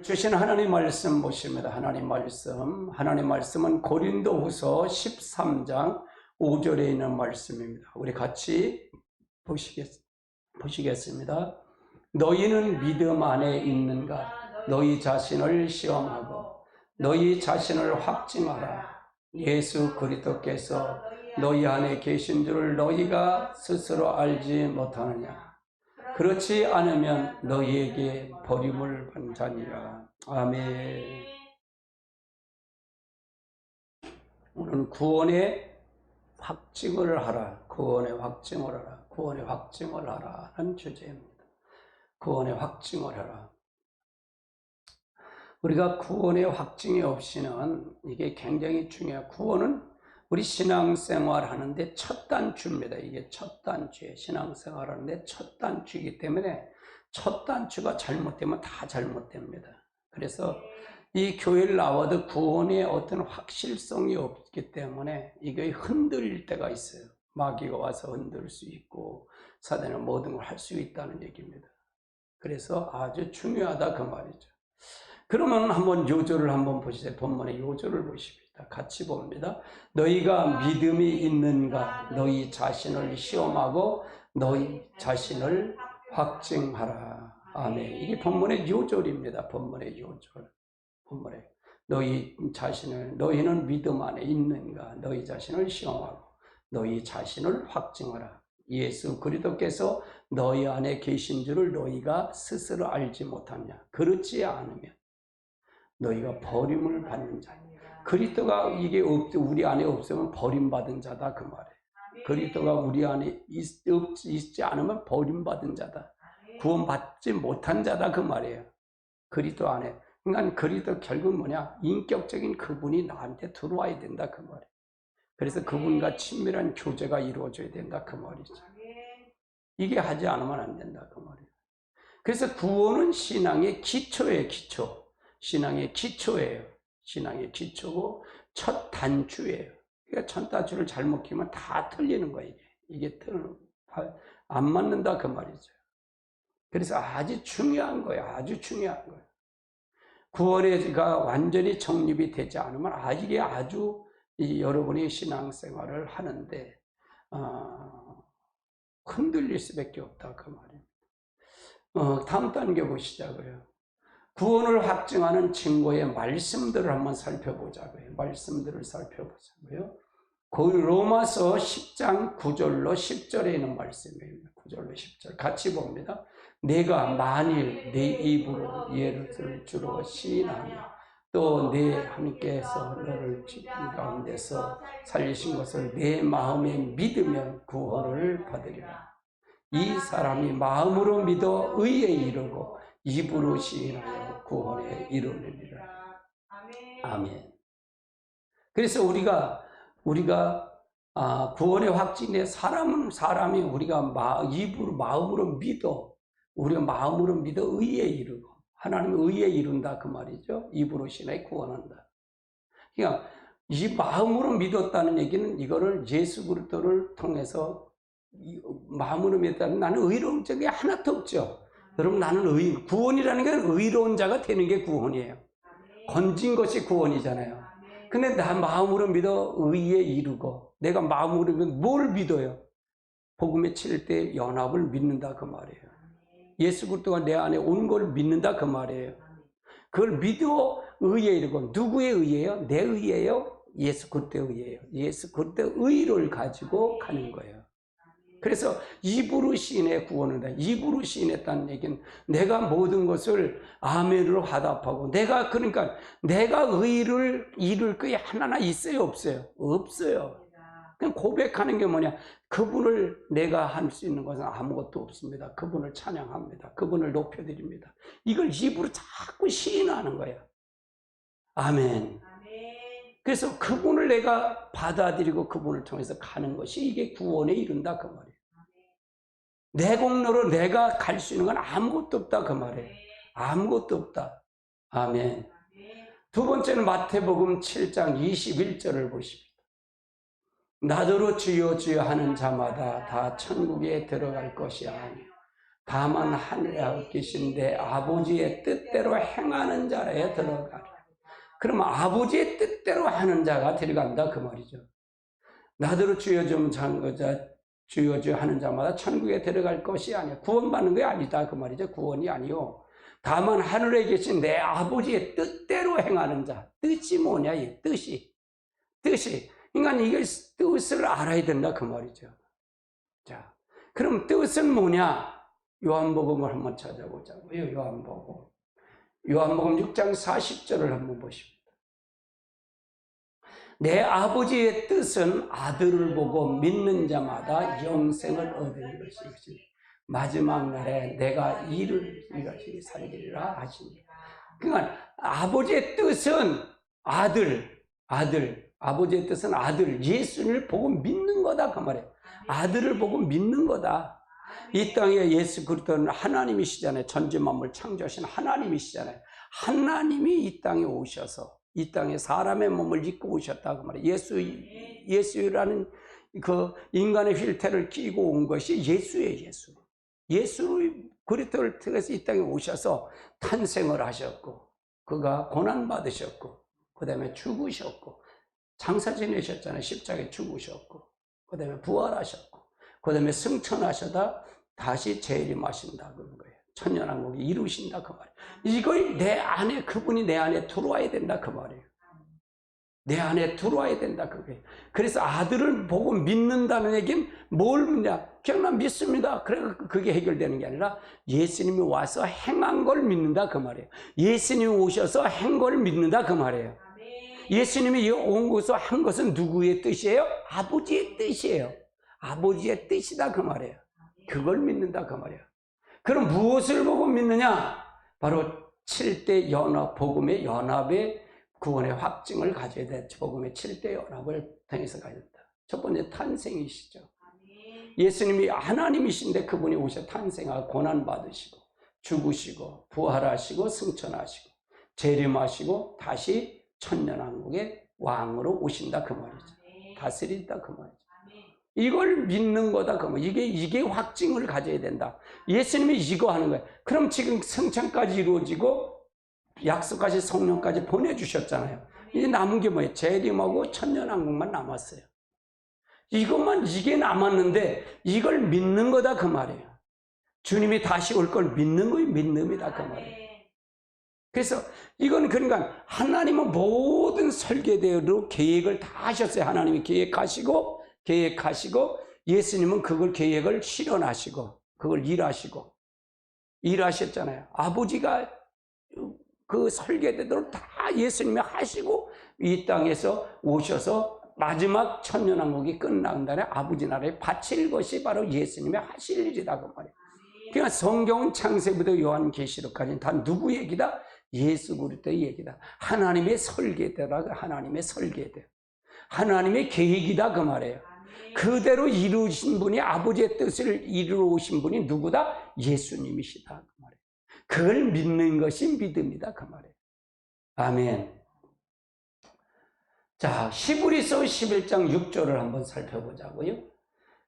주신 하나님 말씀 보십니다. 하나님 말씀은 고린도후서 13장 5절에 있는 말씀입니다. 우리 같이 보시겠습니다. 너희는 믿음 안에 있는가? 너희 자신을 시험하고 너희 자신을 확증하라. 예수 그리스도께서 너희 안에 계신 줄을 너희가 스스로 알지 못하느냐? 그렇지 않으면 너희에게 버림을 받자니라. 아멘. 오늘 구원의 확증을 하라. 구원의 확증을 하라. 구원의 확증을 하라. 하는 주제입니다. 구원의 확증을 하라. 우리가 구원의 확증이 없이는 이게 굉장히 중요해요. 구원은 우리 신앙생활 하는데 첫 단추입니다. 이게 첫 단추예요. 신앙생활 하는데 첫 단추이기 때문에 첫 단추가 잘못되면 다 잘못됩니다. 그래서 이 교회를 나와도 구원의 어떤 확실성이 없기 때문에 이게 흔들릴 때가 있어요. 마귀가 와서 흔들 수 있고 사단은 모든 걸 할 수 있다는 얘기입니다. 그래서 아주 중요하다 그 말이죠. 그러면 한번 요절을 한번 보시죠. 본문의 요절을 보십시다. 같이 봅니다. 너희가 믿음이 있는가? 너희 자신을 시험하고 너희 자신을 확증하라. 아멘. 이게 본문의 요절입니다. 본문의 요절. 본문에 너희는 믿음 안에 있는가? 너희 자신을 시험하고 너희 자신을 확증하라. 예수 그리스도께서 너희 안에 계신 줄을 너희가 스스로 알지 못하냐? 그렇지 않으면 너희가 버림을 받는 자니. 그리스도가 이게 우리 안에 없으면 버림받은 자다 그 말이에요. 그리스도가 우리 안에 있지 않으면 버림받은 자다. 구원받지 못한 자다 그 말이에요. 그리스도 안에. 그러니까 그리스도 결국 뭐냐? 인격적인 그분이 나한테 들어와야 된다 그 말이에요. 그래서 그분과 친밀한 교제가 이루어져야 된다 그 말이죠. 이게 하지 않으면 안 된다 그 말이에요. 그래서 구원은 신앙의 기초예요. 기초. 신앙의 기초예요. 신앙의 기초고 첫 단추예요. 그러니까 첫 단추를 잘못 끼면 다 틀리는 거예요. 이게 안 맞는다 그 말이죠. 그래서 아주 중요한 거예요. 아주 중요한 거예요. 구원의가 완전히 정립이 되지 않으면 이게 아주 여러분이 신앙생활을 하는데 흔들릴 수밖에 없다 그 말입니다. 다음 단계 보시자고요. 구원을 확증하는 증거의 말씀들을 한번 살펴보자고요. 말씀들을 살펴보자고요. 로마서 10장 9절로 10절에 있는 말씀입니다. 9절로 10절 같이 봅니다. 내가 만일 내 입으로 예를 주로 시인하며 또 내 하나님께서 너를 죽은 가운데서 살리신 것을 내 마음에 믿으면 구원을 받으리라. 이 사람이 마음으로 믿어 의에 이르고 입으로 시인하여 구원에 이르느니라. 아멘. 그래서 우리가 구원의 확증에 사람이 우리가 입으로 마음으로 믿어 우리가 마음으로 믿어 의에 이르고 하나님의 의에 이룬다 그 말이죠. 입으로 시인하여 구원한다. 그러니까 이 마음으로 믿었다는 얘기는 이거를 예수 그리스도를 통해서 마음으로 믿었다는 나는 의로운 적이 하나도 없죠. 여러분 나는 구원이라는 게 의로운 자가 되는 게 구원이에요. 건진 것이 구원이잖아요. 근데 나 마음으로 믿어 의에 이르고 내가 마음으로 믿어 뭘 믿어요? 복음에 칠 때 연합을 믿는다 그 말이에요. 예수 그리스도가 내 안에 온 걸 믿는다 그 말이에요. 그걸 믿어 의에 이르고 누구의 의예요? 내 의예요? 예수 그리스도의 의예요. 예수 그리스도의 의를 가지고 가는 거예요. 그래서 입으로 시인해 구원을 해. 입으로 시인했다는 얘기는 내가 모든 것을 아멘으로 화답하고 내가 의를 이룰 게 하나나 있어요? 없어요? 없어요. 그냥 고백하는 게 뭐냐? 그분을 내가 할 수 있는 것은 아무것도 없습니다. 그분을 찬양합니다. 그분을 높여드립니다. 이걸 입으로 자꾸 시인하는 거예요. 아멘. 그래서 그분을 내가 받아들이고 그분을 통해서 가는 것이 이게 구원에 이른다 그 말이에요. 내 공로로 내가 갈 수 있는 건 아무것도 없다 그 말이에요. 아무것도 없다. 아멘. 두 번째는 마태복음 7장 21절을 보십니다. 나더러 주여 주여 하는 자마다 다 천국에 들어갈 것이 아니요 다만 하늘에 계신 내 아버지의 뜻대로 행하는 자라에 들어가라. 그러면 아버지의 뜻대로 하는 자가 들어간다 그 말이죠. 나더러 주여 좀 장거자 주여 주여 하는 자마다 천국에 들어갈 것이 아니야. 구원받는 게 아니다 그 말이죠. 구원이 아니요. 다만 하늘에 계신 내 아버지의 뜻대로 행하는 자. 뜻이 뭐냐 이 뜻이. 그러니까 이게 뜻을 알아야 된다 그 말이죠. 자, 그럼 뜻은 뭐냐? 요한복음을 한번 찾아보자고요. 요한복음 6장 40절을 한번 보십시오. 내 아버지의 뜻은 아들을 보고 믿는 자마다 영생을 얻는 것이지 마지막 날에 내가 이를 이같이 살리리라 하시니. 그러니까 아버지의 뜻은 아버지의 뜻은 아들 예수를 보고 믿는 거다 그 말이에요. 아들을 보고 믿는 거다. 이 땅에 예수 그리스도는 하나님이시잖아요. 전지 만물 창조하신 하나님이시잖아요. 하나님이 이 땅에 오셔서 이 땅에 사람의 몸을 입고 오셨다 그 말이에요. 예수라는 그 인간의 휠체를 끼고 온 것이 예수예요. 예수 그리스도를 통해서 이 땅에 오셔서 탄생을 하셨고, 그가 고난 받으셨고, 그 다음에 죽으셨고, 장사 지내셨잖아요. 십자가에 죽으셨고, 그 다음에 부활하셨고, 그 다음에 승천하셔다 다시 재림하신다 그런 거예요. 천년왕국을 이루신다 그 말이에요. 이걸 내 안에, 그분이 내 안에 들어와야 된다 그 말이에요. 내 안에 들어와야 된다 그게. 그래서 아들을 보고 믿는다는 얘기는 뭘 믿냐? 그냥 난 믿습니다. 그래 그게 해결되는 게 아니라 예수님이 와서 행한 걸 믿는다 그 말이에요. 예수님이 오셔서 한 걸 믿는다 그 말이에요. 예수님이 온 것을 한 것은 누구의 뜻이에요? 아버지의 뜻이에요. 아버지의 뜻이다 그 말이에요. 그걸 믿는다 그 말이에요. 그럼 무엇을 보고 믿느냐? 바로 7대 연합, 복음의 연합의 구원의 확증을 가져야 돼. 복음의 7대 연합을 통해서 가야 된다. 첫 번째 탄생이시죠. 예수님이 하나님이신데 그분이 오셔 탄생하고 고난받으시고 죽으시고 부활하시고 승천하시고 재림하시고 다시 천년왕국의 왕으로 오신다 그 말이죠. 다스린다 그 말이죠. 이걸 믿는 거다 그 말. 이게 확증을 가져야 된다. 예수님이 이거 하는 거예요. 그럼 지금 승천까지 이루어지고 약속하신 성령까지 보내주셨잖아요. 이제 남은 게 뭐예요? 재림하고 천년왕국만 남았어요. 이게 남았는데 이걸 믿는 거다 그 말이에요. 주님이 다시 올 걸 믿는 거예요. 믿음이다 그 말이에요. 그래서 이건 그러니까 하나님은 모든 설계대로 계획을 다 하셨어요. 하나님이 계획하시고 예수님은 그걸 계획을 실현하시고 그걸 일하셨잖아요. 아버지가 그 설계대로 다 예수님이 하시고 이 땅에서 오셔서 마지막 천년왕국이 끝난 날에 아버지 나라에 바칠 것이 바로 예수님이 하실 일이다 그 말이에요. 그러니까 성경은 창세부터 요한계시록까지는 다 누구 얘기다? 예수 그리스도의 얘기다. 하나님의 설계대라. 하나님의 설계대, 하나님의 계획이다 그 말이에요. 그대로 이루신 분이, 아버지의 뜻을 이루어 오신 분이 누구다? 예수님이시다 그 말이에요. 그걸 믿는 것이 믿음이다 그 말이에요. 아멘. 자, 히브리서 11장 6절을 한번 살펴보자고요.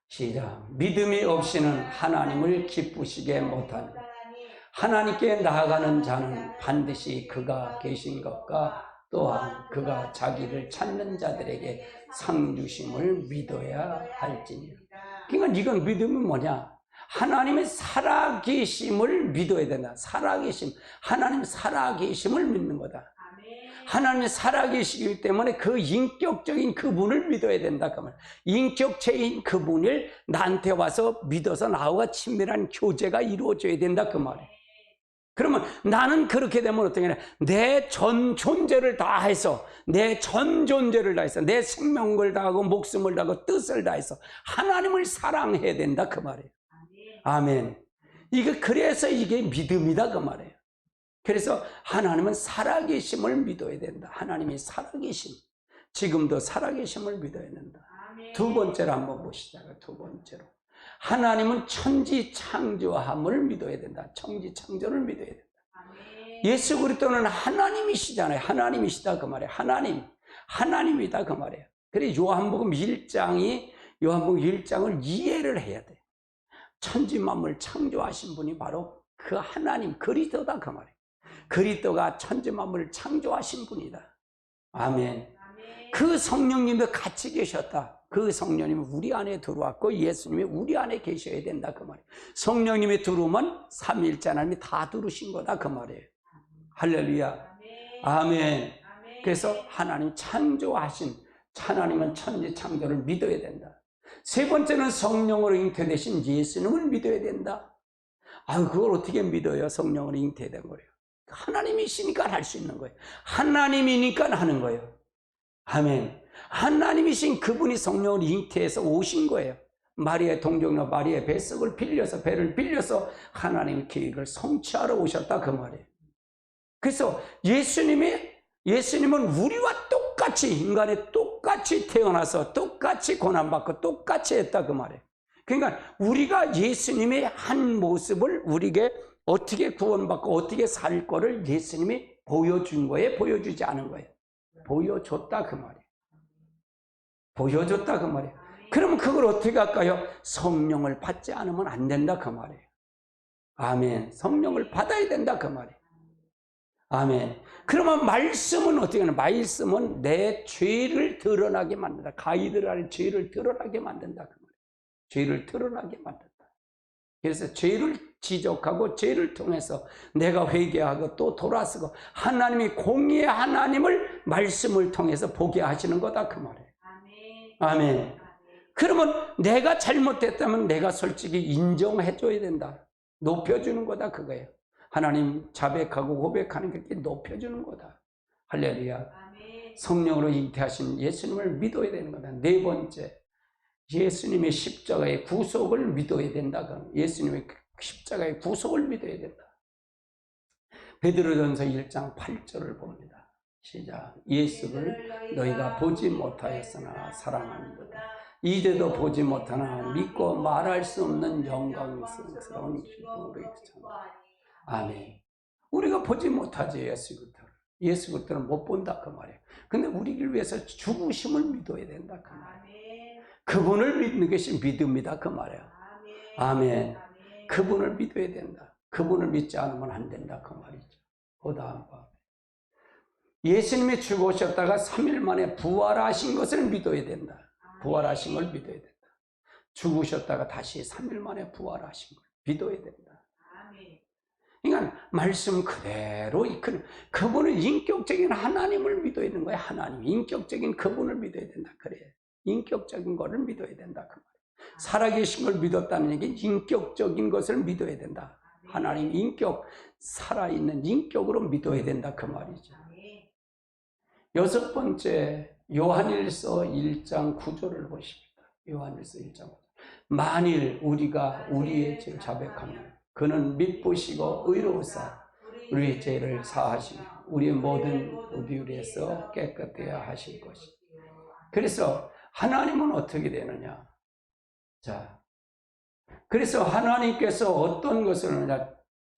시작. 믿음이 없이는 하나님을 기쁘시게 못하니 하나님께 나아가는 자는 반드시 그가 계신 것과 또한 그가 자기를 찾는 자들에게 상 주심을 믿어야 할지니라. 그러니까 이건 믿음은 뭐냐? 하나님의 살아계심을 믿어야 된다. 살아계심, 하나님 살아계심을 믿는 거다. 하나님의 살아계시기 때문에 그 인격적인 그분을 믿어야 된다. 그 말. 인격체인 그분을 나한테 와서 믿어서 나와 친밀한 교제가 이루어져야 된다. 그 말이에요. 그러면 나는 그렇게 되면 어떻게 해? 내 전 존재를 다해서, 내 생명을 다하고 목숨을 다하고 뜻을 다해서 하나님을 사랑해야 된다. 그 말이에요. 아멘. 그래서 이게 믿음이다. 그 말이에요. 그래서 하나님은 살아계심을 믿어야 된다. 하나님이 살아계심, 지금도 살아계심을 믿어야 된다. 두 번째로 한번 보시자. 두 번째로 하나님은 천지창조함을 믿어야 된다. 천지창조를 믿어야 된다. 예수 그리스도는 하나님이시잖아요. 하나님이시다 그 말이에요. 하나님이다 그 말이에요. 그래서 요한복음 1장을 이해를 해야 돼. 천지 만물 창조하신 분이 바로 그 하나님 그리스도다 그 말이에요. 그리스도가 천지 만물을 창조하신 분이다. 아멘. 그 성령님이 같이 계셨다. 그 성령님이 우리 안에 들어왔고 예수님이 우리 안에 계셔야 된다 그 말이에요. 성령님이 들어오면 삼위일체 하나님이 다 들으신 거다 그 말이에요. 할렐루야. 아멘. 그래서 하나님 창조하신 하나님은 천지 창조를 믿어야 된다. 세 번째는 성령으로 잉태되신 예수님을 믿어야 된다. 그걸 어떻게 믿어요? 성령으로 잉태된 거예요. 하나님이시니까 할 수 있는 거예요. 하나님이니까 하는 거예요. 아멘. 하나님이신 그분이 성령으로 잉태해서 오신 거예요. 마리아의 동정녀 마리아의 뱃속을 빌려서 배를 빌려서 하나님의 계획을 성취하러 오셨다 그 말이에요. 그래서 예수님은 우리와 똑같이 인간에 똑같이 태어나서 똑같이 고난받고 똑같이 했다 그 말이에요. 그러니까 우리가 예수님의 한 모습을 우리에게 어떻게 구원받고 어떻게 살 거를 예수님이 보여준 거예요? 보여주지 않은 거예요? 보여줬다 그 말이에요. 보여줬다 그 말이에요. 그러면 그걸 어떻게 할까요? 성령을 받지 않으면 안 된다 그 말이에요. 아멘. 성령을 받아야 된다 그 말이에요. 아멘. 그러면 말씀은 어떻게 하냐? 말씀은 내 죄를 드러나게 만든다. 가이들 안에 죄를 드러나게 만든다 그 말이에요. 죄를 드러나게 만든다. 그래서 죄를 지적하고 죄를 통해서 내가 회개하고 또 돌아서고 하나님이 공의의 하나님을 말씀을 통해서 보게 하시는 거다 그 말이에요. 아멘. 그러면 내가 잘못됐다면 내가 솔직히 인정해줘야 된다. 높여주는 거다 그거예요. 하나님 자백하고 고백하는 게 높여주는 거다. 할렐루야. 성령으로 잉태하신 예수님을 믿어야 되는 거다. 네 번째, 예수님의 십자가의 구속을 믿어야 된다. 예수님의 십자가의 구속을 믿어야 된다. 베드로전서 1장 8절을 봅니다. 시작. 예수를 너희가 보지 못하였으나 사랑하는도다. 이제도 보지 못하나 믿고 말할 수 없는 영광스러운 기쁨으로 있잖아. 아멘. 우리가 보지 못하지 예수 그리스도는 못 본다 그 말이에요. 근데 우리를 위해서 죽으심을 믿어야 된다 그 말이에요. 그분을 믿는 것이 믿음이다 그 말이에요. 아멘. 그분을 믿어야 된다. 그분을 믿지 않으면 안 된다 그 말이죠. 그 다음 봐. 예수님이 죽으셨다가 3일 만에 부활하신 것을 믿어야 된다. 부활하신 걸 믿어야 된다. 죽으셨다가 다시 3일 만에 부활하신 걸 믿어야 된다. 그러니까 말씀 그대로 그분은 인격적인 하나님을 믿어야 되는 거야. 하나님 인격적인 그분을 믿어야 된다. 그래. 인격적인 거를 믿어야 된다. 그 말이야. 살아계신 걸 믿었다는 얘기는 인격적인 것을 믿어야 된다. 하나님 인격, 살아있는 인격으로 믿어야 된다. 그 말이죠. 여섯 번째, 요한일서 1장 9절을 보십니다. 요한일서 1장 9절. 만일 우리가 우리의 죄를 자백하면 그는 미쁘시고 의로우사 우리의 죄를 사하시며 우리의 모든 우비우리에서 깨끗해야 하실 것이다. 그래서 하나님은 어떻게 되느냐? 자, 그래서 하나님께서 어떤 것을 하느냐?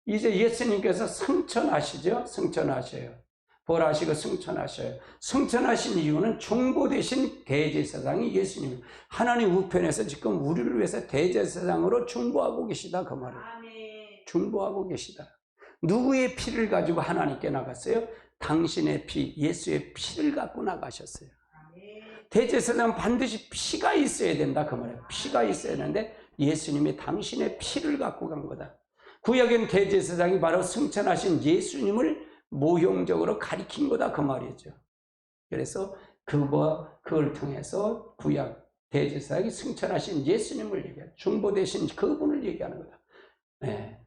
이제 예수님께서 승천하시죠? 승천하셔요. 부활하시고 승천하셔요. 승천하신 이유는 중보되신 대제사장이 예수님. 하나님 우편에서 지금 우리를 위해서 대제사장으로 중보하고 계시다 그 말이에요. 중보하고 계시다. 누구의 피를 가지고 하나님께 나갔어요? 당신의 피, 예수의 피를 갖고 나가셨어요. 대제사장은 반드시 피가 있어야 된다 그 말이에요. 피가 있어야 되는데 예수님이 당신의 피를 갖고 간 거다. 구약엔 대제사장이 바로 승천하신 예수님을 모형적으로 가리킨 거다 그 말이죠. 그래서 그걸 통해서 구약 대제사장이 승천하신 예수님을 얘기하는, 중보되신 그분을 얘기하는 거다. 네.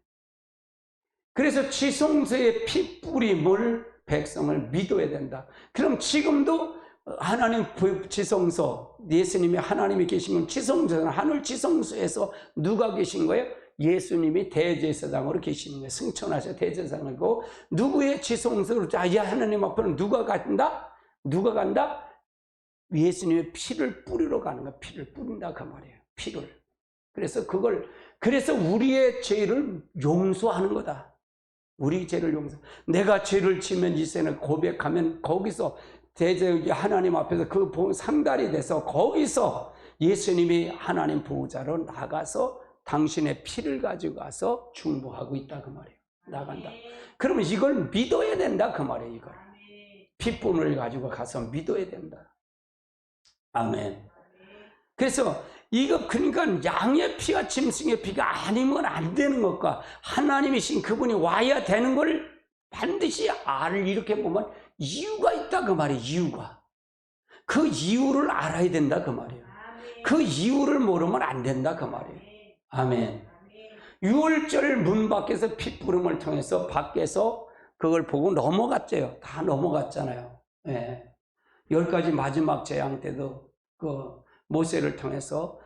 그래서 지성소의 피 뿌림을 백성을 믿어야 된다. 그럼 지금도 하나님 지성소, 예수님이 하나님이 계신 건 지성소는 하늘 지성소에서 누가 계신 거예요? 예수님이 대제사장으로 계시는 거예요. 승천하셔 대제사장이고, 누구의 지성소로 하나님 앞으로 누가 간다? 누가 간다? 예수님의 피를 뿌리러 가는 거야. 피를 뿌린다 그 말이에요. 피를. 그래서 우리의 죄를 용서하는 거다. 우리 죄를 내가 죄를 지면 이제는 고백하면 거기서 하나님 앞에서 그 상달이 돼서 거기서 예수님이 하나님 보호자로 나가서 당신의 피를 가지고 가서 중보하고 있다 그 말이에요. 나간다. 그러면 이걸 믿어야 된다 그 말이에요. 이걸 피분을 가지고 가서 믿어야 된다. 아멘. 그래서 이거 그러니까 양의 피와 짐승의 피가 아니면 안 되는 것과 하나님이신 그분이 와야 되는 걸 반드시 이렇게 보면 이유가 있다 그 말이에요. 이유가. 그 이유를 알아야 된다 그 말이에요. 그 이유를 모르면 안 된다 그 말이에요. 아멘. 6월절 문 밖에서 핏부름을 통해서 밖에서 그걸 보고 넘어갔죠. 다 넘어갔잖아요. 예. 10가지 마지막 재앙 때도 그 모세를 통해서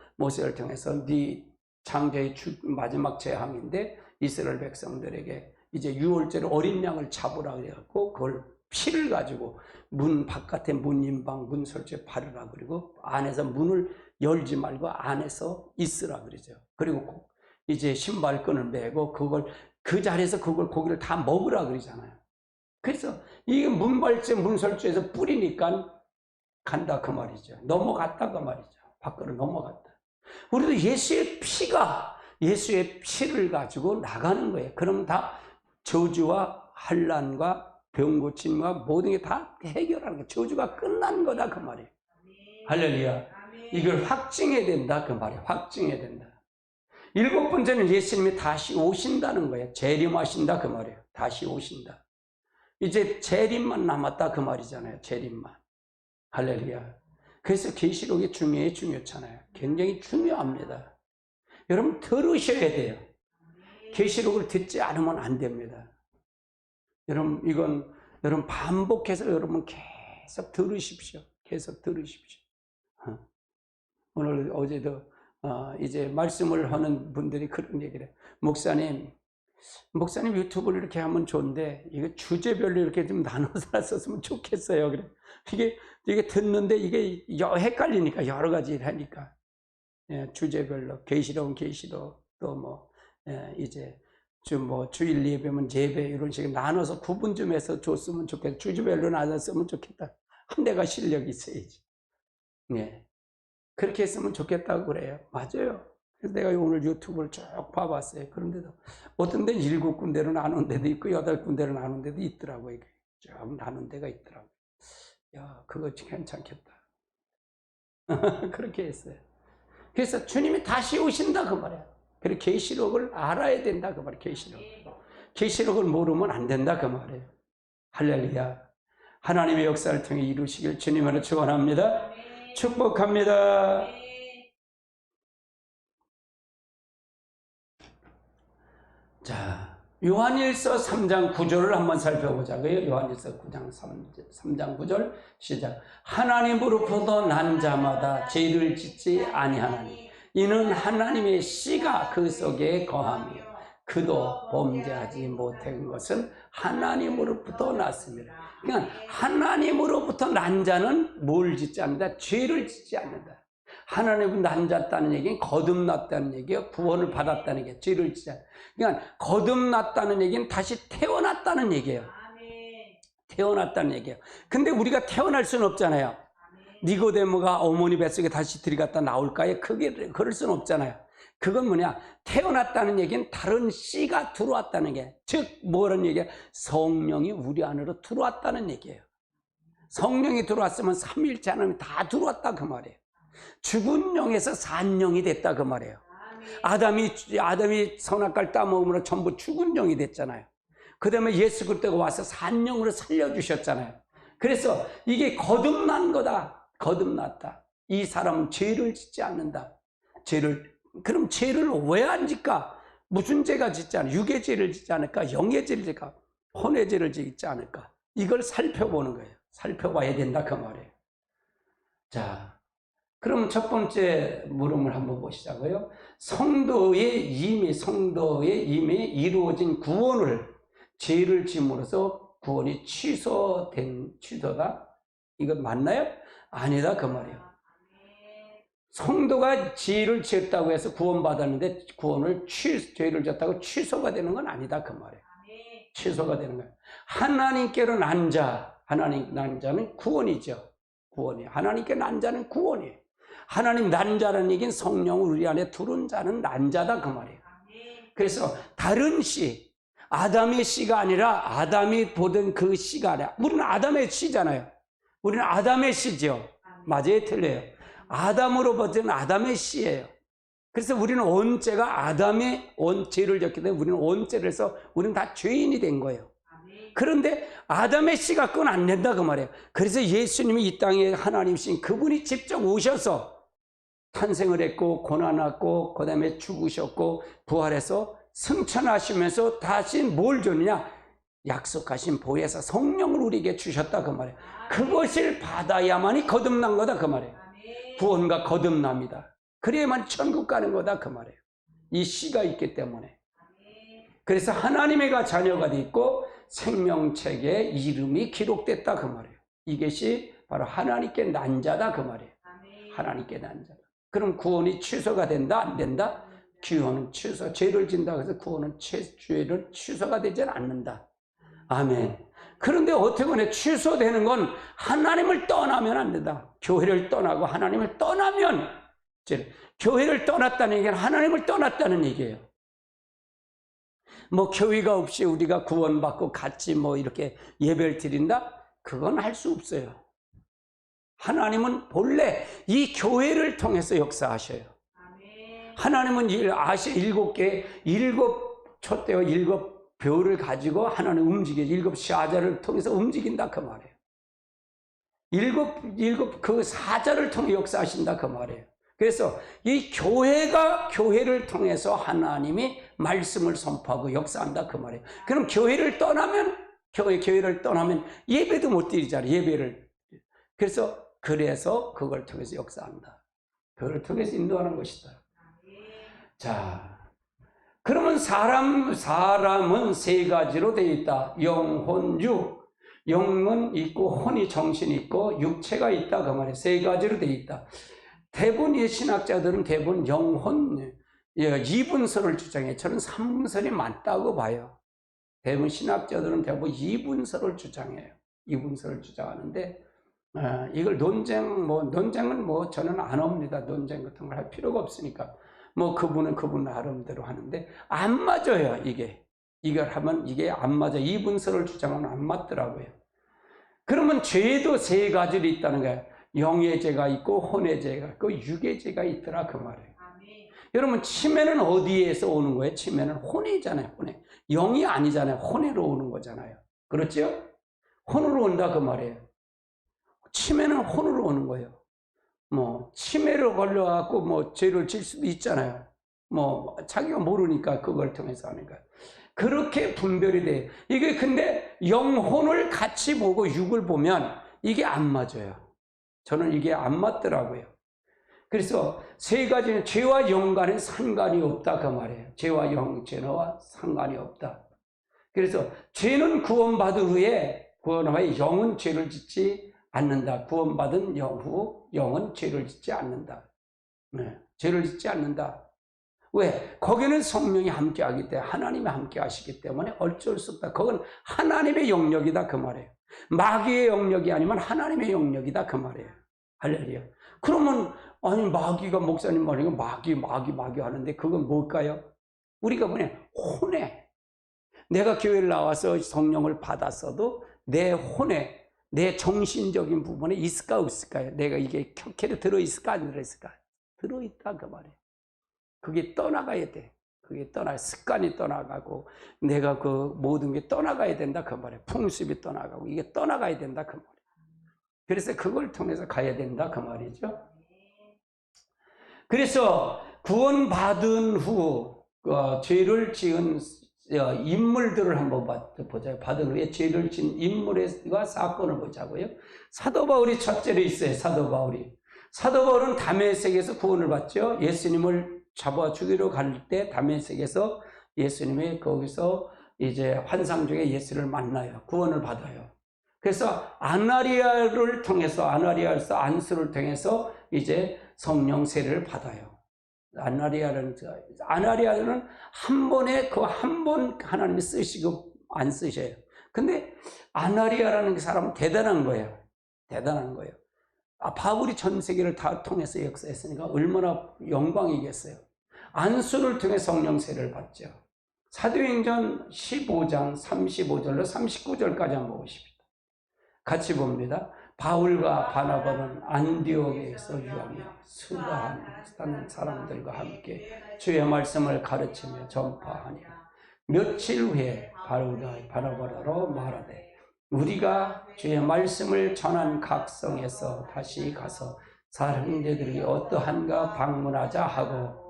네 창조의 마지막 재앙인데 이스라엘 백성들에게 이제 6월절 어린 양을 잡으라 그래갖고 그걸 피를 가지고 문 바깥에 문 인방 문 설치에 바르라 그리고 안에서 문을 열지 말고 안에서 있으라 그러죠. 그리고 이제 신발끈을 매고 그걸 그 자리에서 그걸 고기를 다 먹으라 그러잖아요. 그래서 이게 문발재 문설주에서 뿌리니까 간다 그 말이죠. 넘어갔다 그 말이죠. 밖으로 넘어갔다. 우리도 예수의 피를 가지고 나가는 거예요. 그럼 다 저주와 환난과 병 고침과 모든 게 다 해결하는 거예요. 저주가 끝난 거다 그 말이에요. 할렐루야. 이걸 확증해야 된다 그 말이에요. 확증해야 된다. 7번째는 예수님이 다시 오신다는 거예요. 재림하신다 그 말이에요. 다시 오신다. 이제 재림만 남았다 그 말이잖아요. 재림만. 할렐루야. 그래서 계시록이 중요하잖아요. 굉장히 중요합니다. 여러분 들으셔야 돼요. 계시록을 듣지 않으면 안 됩니다. 여러분 이건 여러분 반복해서 여러분 계속 들으십시오. 계속 들으십시오. 오늘 어제도 이제 말씀을 하는 분들이 그런 얘기를 해요. 목사님 유튜브를 이렇게 하면 좋은데 이거 주제별로 이렇게 좀 나눠서 썼으면 좋겠어요. 그래. 이게 듣는데 이게 헷갈리니까 여러 가지 하니까 주제별로 계시록은 계시록 또 뭐 이제 주일 예배면 예배 이런 식으로 나눠서 구분 좀 해서 줬으면 좋겠다. 주제별로 나눴으면 좋겠다. 한 대가 실력이 있어야지. 네. 그렇게 했으면 좋겠다고 그래요. 맞아요. 그래서 내가 오늘 유튜브를 쭉 봐봤어요. 그런데도 어떤 데는 7군데로 나눈 데도 있고 8군데로 나눈 데도 있더라고요. 쭉 나눈 데가 있더라고요. 야, 그거 괜찮겠다. 그렇게 했어요. 그래서 주님이 다시 오신다 그 말이에요. 그리고 계시록을 알아야 된다 그 말이에요. 계시록을 모르면 안 된다 그 말이에요. 할렐루야. 하나님의 역사를 통해 이루시길 주님으로 축원합니다. 축복합니다. 자, 요한일서 3장 9절을 한번 살펴보자고요. 요한일서 3장 9절 시작. 하나님으로부터 난 자마다 죄를 짓지 아니하나니 이는 하나님의 씨가 그 속에 거하며 그도 범죄하지 못한 것은 하나님으로부터 났습니다. 그러니까 하나님으로부터 난 자는 뭘 짓지 않는다? 죄를 짓지 않는다. 하나님은 난 자다는 얘기는 거듭났다는 얘기예요. 구원을 받았다는 얘기예요. 죄를 짓지 않는다. 그러니까 거듭났다는 얘기는 다시 태어났다는 얘기예요. 태어났다는 얘기예요. 근데 우리가 태어날 수는 없잖아요. 니고데모가 어머니 뱃속에 다시 들어갔다 나올까요? 그럴 수는 없잖아요. 그건 뭐냐? 태어났다는 얘기는 다른 씨가 들어왔다는 게, 즉 뭐라는 얘기야? 성령이 우리 안으로 들어왔다는 얘기예요. 성령이 들어왔으면 삼위일체 하나님이 다 들어왔다 그 말이에요. 죽은 영에서 산 영이 됐다 그 말이에요. 아담이 선악과를 따먹음으로 전부 죽은 영이 됐잖아요. 그 다음에 예수 그리스도가 와서 산 영으로 살려주셨잖아요. 그래서 이게 거듭난 거다. 거듭났다. 이 사람은 죄를 짓지 않는다. 그럼 죄를 왜 안 짓까? 무슨 죄가 짓지 않을까? 육의 죄를 짓지 않을까? 영의 죄를 짓까? 혼의 죄를 짓지 않을까? 이걸 살펴보는 거예요. 살펴봐야 된다 그 말이에요. 자, 그럼 첫 번째 물음을 한번 보시자고요. 성도의 임에 이루어진 구원을 죄를 짐으로써 구원이 취소다? 이건 맞나요? 아니다 그 말이에요. 성도가 죄를 지었다고 해서 구원받았는데 죄를 졌다고 취소가 되는 건 아니다 그 말이에요. 취소가 되는 거예요. 하나님께로 난 자는 구원이죠. 구원이에요. 하나님께 난 자는 구원이에요. 하나님 난 자라는 얘기는 성령을 우리 안에 두른 자는 난 자다 그 말이에요. 그래서 다른 씨, 아담의 씨가 아니라 아담이 보던 그 씨가 아니라, 우리는 아담의 씨잖아요. 우리는 아담의 씨죠. 맞아요, 틀려요. 아담으로 버틴 아담의 씨예요. 그래서 우리는 원죄가 아담의 원죄를 졌기 때문에 우리는 원죄를 해서 우리는 다 죄인이 된 거예요. 그런데 아담의 씨가 그건 안 된다 그 말이에요. 그래서 예수님이 이 땅에 하나님이신 그분이 직접 오셔서 탄생을 했고 고난하고 그 다음에 죽으셨고 부활해서 승천하시면서 다시 뭘 줬느냐, 약속하신 보혜사 성령을 우리에게 주셨다 그 말이에요. 그것을 받아야만이 거듭난 거다 그 말이에요. 구원과 거듭납니다. 그래야만 천국 가는 거다 그 말이에요. 이 씨가 있기 때문에. 그래서 하나님의 자녀가 돼 있고 생명책에 이름이 기록됐다 그 말이에요. 이것이 바로 하나님께 난 자다 그 말이에요. 하나님께 난 자다. 그럼 구원이 취소가 된다 안 된다? 구원은 취소, 죄를 진다 그래서 구원은 죄를 취소가 되지 않는다. 아멘. 그런데 어떻게 보면 취소되는 건 하나님을 떠나면 안 된다. 교회를 떠나고 하나님을 떠나면, 교회를 떠났다는 얘기는 하나님을 떠났다는 얘기예요. 뭐 교회가 없이 우리가 구원받고 같이 뭐 이렇게 예배를 드린다? 그건 할 수 없어요. 하나님은 본래 이 교회를 통해서 역사하셔요. 하나님은 일곱 촛대와 일곱 벼를 가지고 하나님 움직여, 일곱 사자를 통해서 움직인다 그 말이에요. 일곱 그 사자를 통해 역사하신다 그 말이에요. 그래서 이 교회가 교회를 통해서 하나님이 말씀을 선포하고 역사한다 그 말이에요. 그럼 교회를 떠나면 예배도 못 드리잖아요. 예배를. 그래서 그걸 통해서 역사한다. 그걸 통해서 인도하는 것이다. 자, 그러면 사람은 세 가지로 되어 있다. 영혼, 육. 영은 있고 혼이 정신이 있고 육체가 있다 그 말이에요. 세 가지로 되어 있다. 대부분의 신학자들은 대부분 영혼, 이분설을 주장해요. 저는 삼분설이 맞다고 봐요. 대부분 신학자들은 대부분 이분설을 주장해요. 이분설을 주장하는데, 이걸 논쟁은 저는 안 합니다. 논쟁 같은 걸 할 필요가 없으니까. 그분은 그분 나름대로 하는데, 안 맞아요, 이걸 하면 이게 안 맞아. 이분설을 주장하면 안 맞더라고요. 그러면 죄도 세 가지로 있다는 거예요. 영의 죄가 있고 혼의 죄가 있고 육의 죄가 있더라 그 말이에요. 여러분 치매는 어디에서 오는 거예요? 치매는 혼이잖아요. 혼에. 영이 아니잖아요. 혼으로 오는 거잖아요. 그렇죠? 혼으로 온다 그 말이에요. 치매는 혼으로 오는 거예요. 치매를 걸려갖고 죄를 질 수도 있잖아요. 자기가 모르니까 그걸 통해서 하는 거예요. 그렇게 분별이 돼요. 이게 근데 영혼을 같이 보고 육을 보면 이게 안 맞아요. 저는 이게 안 맞더라고요. 그래서 세 가지는 죄와 영과는 상관이 없다 그 말이에요. 죄와 죄와 상관이 없다. 그래서 죄는 구원받은 후에 영은 죄를 짓지 않는다. 구원받은 후 영은 죄를 짓지 않는다. 죄를 짓지 않는다. 왜? 거기는 성령이 함께하기 때문에 하나님이 함께하시기 때문에 어쩔 수 없다. 그건 하나님의 영역이다 그 말이에요. 마귀의 영역이 아니면 하나님의 영역이다 그 말이에요. 할렐루야. 그러면 마귀가 목사님 말이고 마귀 하는데 그건 뭘까요? 우리가 혼에 내가 교회를 나와서 성령을 받았어도 내 혼에 내 정신적인 부분에 있을까 없을까요? 내가 이게 켜켜이 들어있을까 안 들어있을까? 들어있다 그 말이에요. 그게 떠나가야 돼. 습관이 떠나가고 내가 그 모든 게 떠나가야 된다 그 말이에요. 풍습이 떠나가고 이게 떠나가야 된다 그 말이에요. 그래서 그걸 통해서 가야 된다 그 말이죠. 그래서 구원받은 후 죄를 지은 인물들을 한번 보자요. 받은 후에 죄를 지은 인물과 사건을 보자고요. 사도 바울이 첫째로 있어요. 사도 바울은 다메섹에서 구원을 받죠. 예수님을 잡아 죽이러 갈 때 다메섹에서 예수님이 거기서 이제 환상 중에 예수를 만나요. 구원을 받아요. 그래서 아나리아를 통해서 안수를 통해서 이제 성령 세례를 받아요. 아나리아는 한 번에 한 번 하나님이 쓰시고 안 쓰셔요. 근데 아나리아라는 그 사람은 대단한 거예요. 바울이 전 세계를 다 통해서 역사했으니까 얼마나 영광이겠어요. 안수를 통해 성령 세례를 받죠. 사도행전 15장 35절로 39절까지 한번 보십시다. 같이 봅니다. 바울과 바나바는 안디옥에서 유하며 수다하는 사람들과 함께 주의 말씀을 가르치며 전파하니 며칠 후에 바울과 바나바로 말하되 우리가 주의 말씀을 전한 각 성에서 다시 가서 사랑제들이 어떠한가 방문하자 하고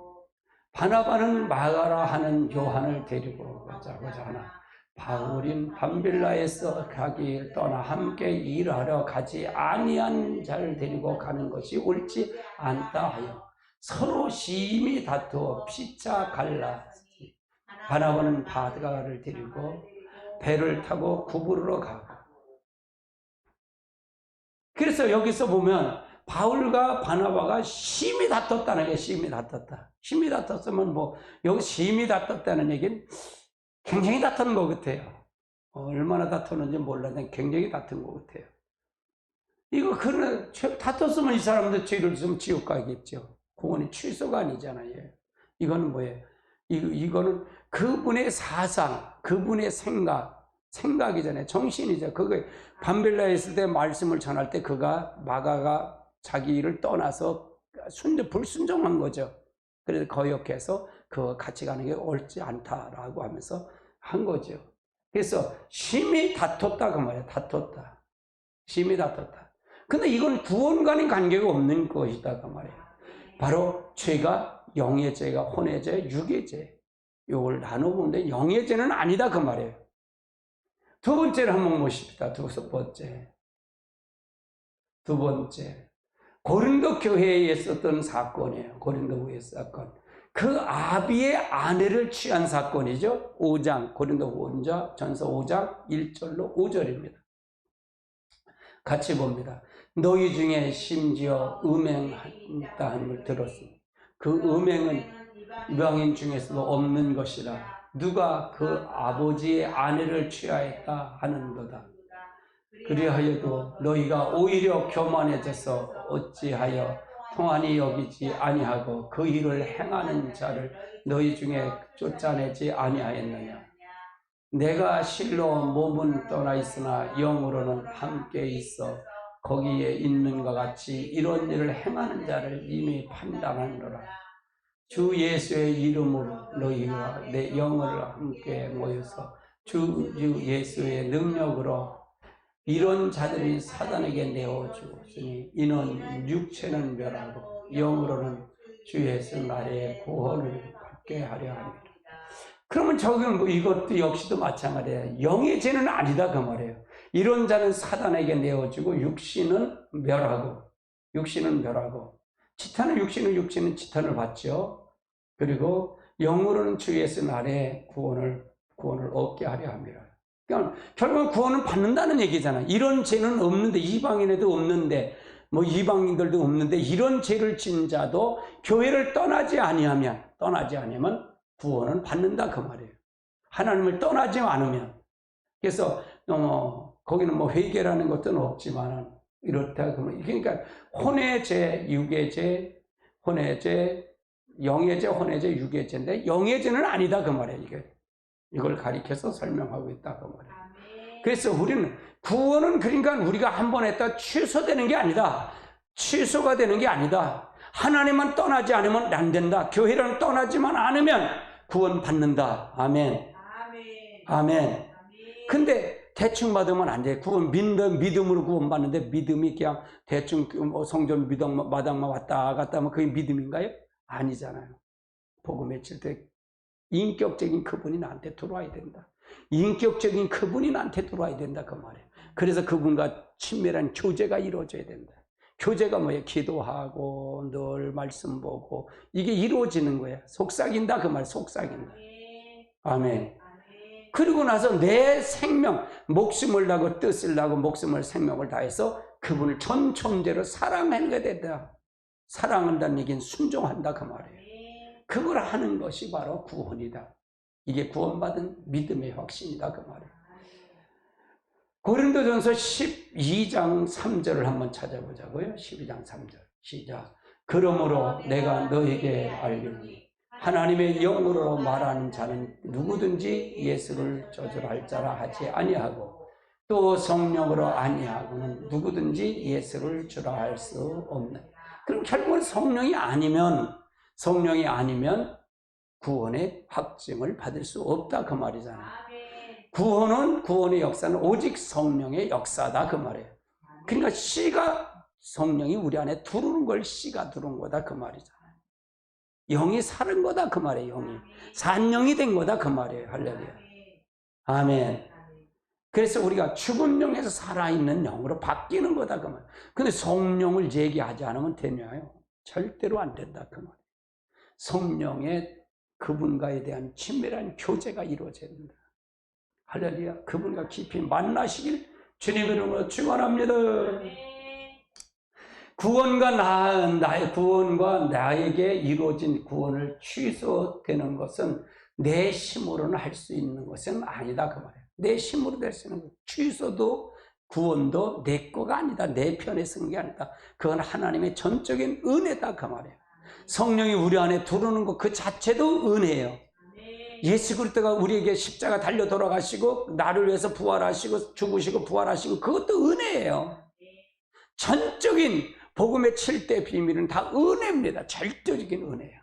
바나바는 마가라 하는 요한을 데리고 가자고자 하나 바울인 밤빌라에서 가기를 떠나 함께 일하러 가지 아니한 자를 데리고 가는 것이 옳지 않다 하여 서로 심히 다투어 피차 갈랐으니 바나바는 바가를 데리고 배를 타고 구부르러 가고. 그래서 여기서 보면 바울과 바나바가 심히 다퉜다는 게 심히 다퉜다. 심히 다퉜으면 여기 심히 다퉜다는 얘기는 굉장히 다툰 것 같아요. 얼마나 다투는지 몰랐는데 굉장히 다툰 것 같아요. 이거 그러나 다퉜으면 이 사람들 죄를 좀 지옥 가겠죠. 그거는 취소가 아니잖아요. 이거는 뭐예요? 이거는 그분의 사상, 그분의 생각이잖아요. 정신이죠. 그거 밤빌라에 있을 때 말씀을 전할 때 마가가 자기 일을 떠나서 불순종한 거죠. 그래서 거역해서 그와 같이 가는 게 옳지 않다라고 하면서 한 거죠. 그래서 심히 다퉜다 그 말이에요. 다퉜다. 심히 다퉜다. 근데 이건 구원과는 관계가 없는 것이다 그 말이에요. 바로 죄가 영의 죄가 혼의 죄, 육의 죄. 이걸 나눠보는데 영의 죄는 아니다 그 말이에요. 두 번째를 한번 보십시다. 두 번째. 고린도 교회에 있었던 사건이에요. 고린도 교회 사건. 그 아비의 아내를 취한 사건이죠. 5장, 고린도 전서 5장 1절로 5절입니다. 같이 봅니다. 너희 중에 심지어 음행한다 함을 들었으니 그 음행은 이방인 중에서도 없는 것이라 누가 그 아버지의 아내를 취하였다 하는도다. 그리하여도 너희가 오히려 교만해져서 어찌하여 통한이 여기지 아니하고 그 일을 행하는 자를 너희 중에 쫓아내지 아니하였느냐. 내가 실로 몸은 떠나 있으나 영으로는 함께 있어 거기에 있는 것 같이 이런 일을 행하는 자를 이미 판단하노라. 주 예수의 이름으로 너희가 내 영을 함께 모여서 주 예수의 능력으로 이런 자들이 사단에게 내어주었으니 이는 육체는 멸하고 영으로는 주 예수 나라의 구원을 받게 하려 합니다. 그러면 저건 이것도 역시도 마찬가지예요. 영의 죄는 아니다 그 말이에요. 이런 자는 사단에게 내어주고 육신은 멸하고 육신은 지탄을 받죠. 그리고 영으로는 주 예수 나라의 구원을 얻게 하려 합니다. 그러니까 결국 구원을 받는다는 얘기잖아요. 이런 죄는 없는데 이방인에도 없는데 이방인들도 없는데 이런 죄를 진 자도 교회를 떠나지 아니하면 구원은 받는다 그 말이에요. 하나님을 떠나지 않으면. 그래서 거기는 회개라는 것은 없지만 이렇다 그러면 그러니까 혼의 죄, 육의 죄, 혼의 죄, 영의 죄, 혼의 죄, 육의 죄인데 영의 죄는 아니다 그 말이에요. 이걸 가리켜서 설명하고 있다 그 말이에요. 그래서 우리는 구원은 그러니까 우리가 한 번 했다 취소되는 게 아니다. 취소가 되는 게 아니다. 하나님만 떠나지 않으면 안 된다. 교회를 떠나지만 않으면 구원 받는다. 아멘. 아멘. 근데 대충 받으면 안 돼. 믿음으로 구원 받는데 믿음이 그냥 대충 성전 마당만 왔다 갔다 하면 그게 믿음인가요? 아니잖아요. 복음 외칠 때 인격적인 그분이 나한테 들어와야 된다. 인격적인 그분이 나한테 들어와야 된다 그 말이에요. 그래서 그분과 친밀한 교제가 이루어져야 된다. 교제가 뭐예요? 기도하고 늘 말씀 보고 이게 이루어지는 거예요. 속삭인다 그 말, 속삭인다. 아멘. 그리고 나서 내 생명, 목숨을 다고 뜻을 다고 목숨을 생명을 다해서 그분을 전 존재로 사랑하게 된다. 사랑한다는 얘기는 순종한다 그 말이에요. 그걸 하는 것이 바로 구원이다. 이게 구원받은 믿음의 확신이다 그 말이에요. 고린도전서 12장 3절을 한번 찾아보자고요. 12장 3절 시작. 그러므로 내가 너에게 알리니 하나님의 영으로 말하는 자는 누구든지 예수를 저주할 자라 하지 아니하고 또 성령으로 아니하고는 누구든지 예수를 주라 할 수 없는. 그럼 결국은 성령이 아니면 구원의 확증을 받을 수 없다 그 말이잖아요. 구원의 역사는 오직 성령의 역사다 그 말이에요. 그러니까 성령이 우리 안에 들어오는 걸 씨가 들어온 거다 그 말이잖아요. 영이 사는 거다 그 말이에요. 영이 산 영이 된 거다 그 말이에요. 할렐루야. 아멘. 그래서 우리가 죽은 영에서 살아있는 영으로 바뀌는 거다 그 말이에요. 근데 성령을 얘기하지 않으면 되냐요? 절대로 안 된다 그 말이에요. 성령의 그분과에 대한 친밀한 교제가 이루어져야 된다. 할렐루야. 그분과 깊이 만나시길 주님의 이름으로 축원합니다. 나의 구원과 나에게 이루어진 구원을 취소되는 것은 내 힘으로는 할 수 있는 것은 아니다 그 말이에요. 내 힘으로 될 수 있는 것. 취소도 구원도 내 거가 아니다. 내 편에 쓴 게 아니다. 그건 하나님의 전적인 은혜다 그 말이에요. 성령이 우리 안에 들어오는 것 그 자체도 은혜예요. 예수 그리스도가 우리에게 십자가 달려 돌아가시고 나를 위해서 부활하시고 죽으시고 부활하시고 그것도 은혜예요. 전적인 복음의 7대 비밀은 다 은혜입니다. 절대적인 은혜예요.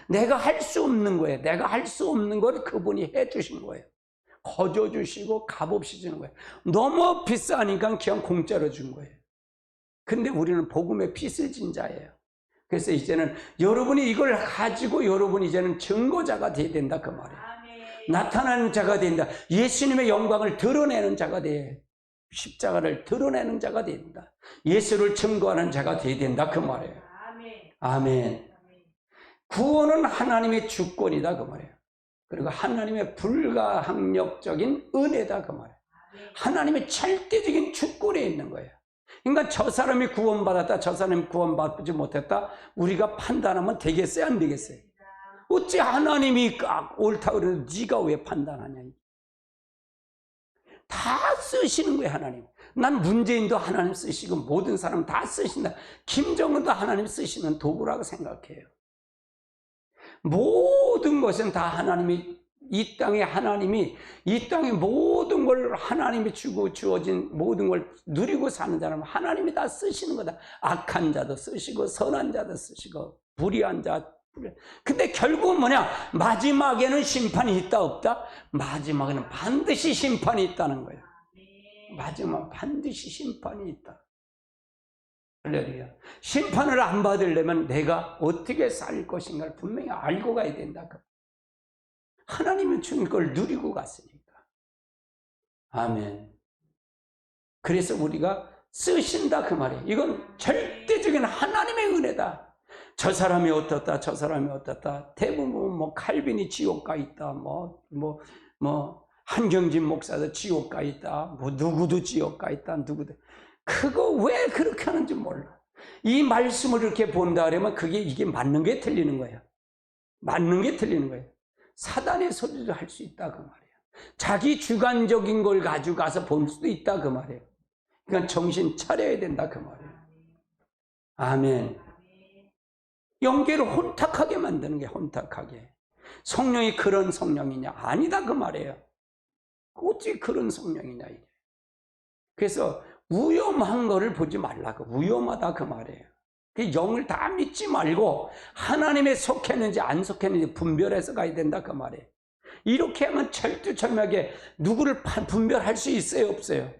내가 할 수 없는 거예요. 내가 할 수 없는 걸 그분이 해주신 거예요. 거저 주시고 값없이 주는 거예요. 너무 비싸니까 그냥 공짜로 준 거예요. 근데 우리는 복음의 빚을 진 자예요. 그래서 이제는 여러분이 이걸 가지고 여러분이 이제는 증거자가 돼야 된다 그 말이에요. 나타나는 자가 된다. 예수님의 영광을 드러내는 자가 돼. 십자가를 드러내는 자가 된다. 예수를 증거하는 자가 돼야 된다 그 말이에요. 아멘. 구원은 하나님의 주권이다 그 말이에요. 그리고 하나님의 불가항력적인 은혜다 그 말이에요. 하나님의 절대적인 주권에 있는 거예요. 그러니까 저 사람이 구원받았다, 저 사람이 구원받지 못했다, 우리가 판단하면 되겠어요, 안 되겠어요? 어찌 하나님이 옳다 그래도 네가 왜 판단하냐? 다 쓰시는 거예요, 하나님. 난 문재인도 하나님 쓰시고 모든 사람 다 쓰신다. 김정은도 하나님 쓰시는 도구라고 생각해요. 모든 것은 다 하나님이 이 땅에 모든 걸 하나님이 주어진 모든 걸 누리고 사는 사람은 하나님이 다 쓰시는 거다. 악한 자도 쓰시고 선한 자도 쓰시고 불의한 자. 근데 결국은 뭐냐? 마지막에는 심판이 있다 없다? 마지막에는 반드시 심판이 있다는 거예요. 마지막 반드시 심판이 있다. 할렐루야. 심판을 안 받으려면 내가 어떻게 살 것인가를 분명히 알고 가야 된다. 하나님이 준 걸 누리고 갔으니까. 아멘. 그래서 우리가 쓰신다 그 말이에요. 이건 절대적인 하나님의 은혜다. 저 사람이 어떻다, 저 사람이 어떻다. 대부분 뭐 칼빈이 지옥 가 있다, 한경진 목사도 지옥 가 있다, 누구도 지옥 가 있다, 누구도. 그거 왜 그렇게 하는지 몰라. 이 말씀을 이렇게 본다 그러면 이게 맞는 게 틀리는 거예요. 맞는 게 틀리는 거예요. 사단의 소리를 할 수 있다 그 말이에요. 자기 주관적인 걸 가지고 가서 볼 수도 있다 그 말이에요. 그러니까 정신 차려야 된다 그 말이에요. 아멘. 영계를 혼탁하게 만드는 게 혼탁하게. 성령이 그런 성령이냐? 아니다 그 말이에요. 어찌 그런 성령이냐 이게. 그래서 위험한 거를 보지 말라고. 위험하다 그 말이에요. 그 영을 다 믿지 말고 하나님에 속했는지 안 속했는지 분별해서 가야 된다 그 말이에요. 이렇게 하면 철두철미하게 누구를 분별할 수 있어요 없어요?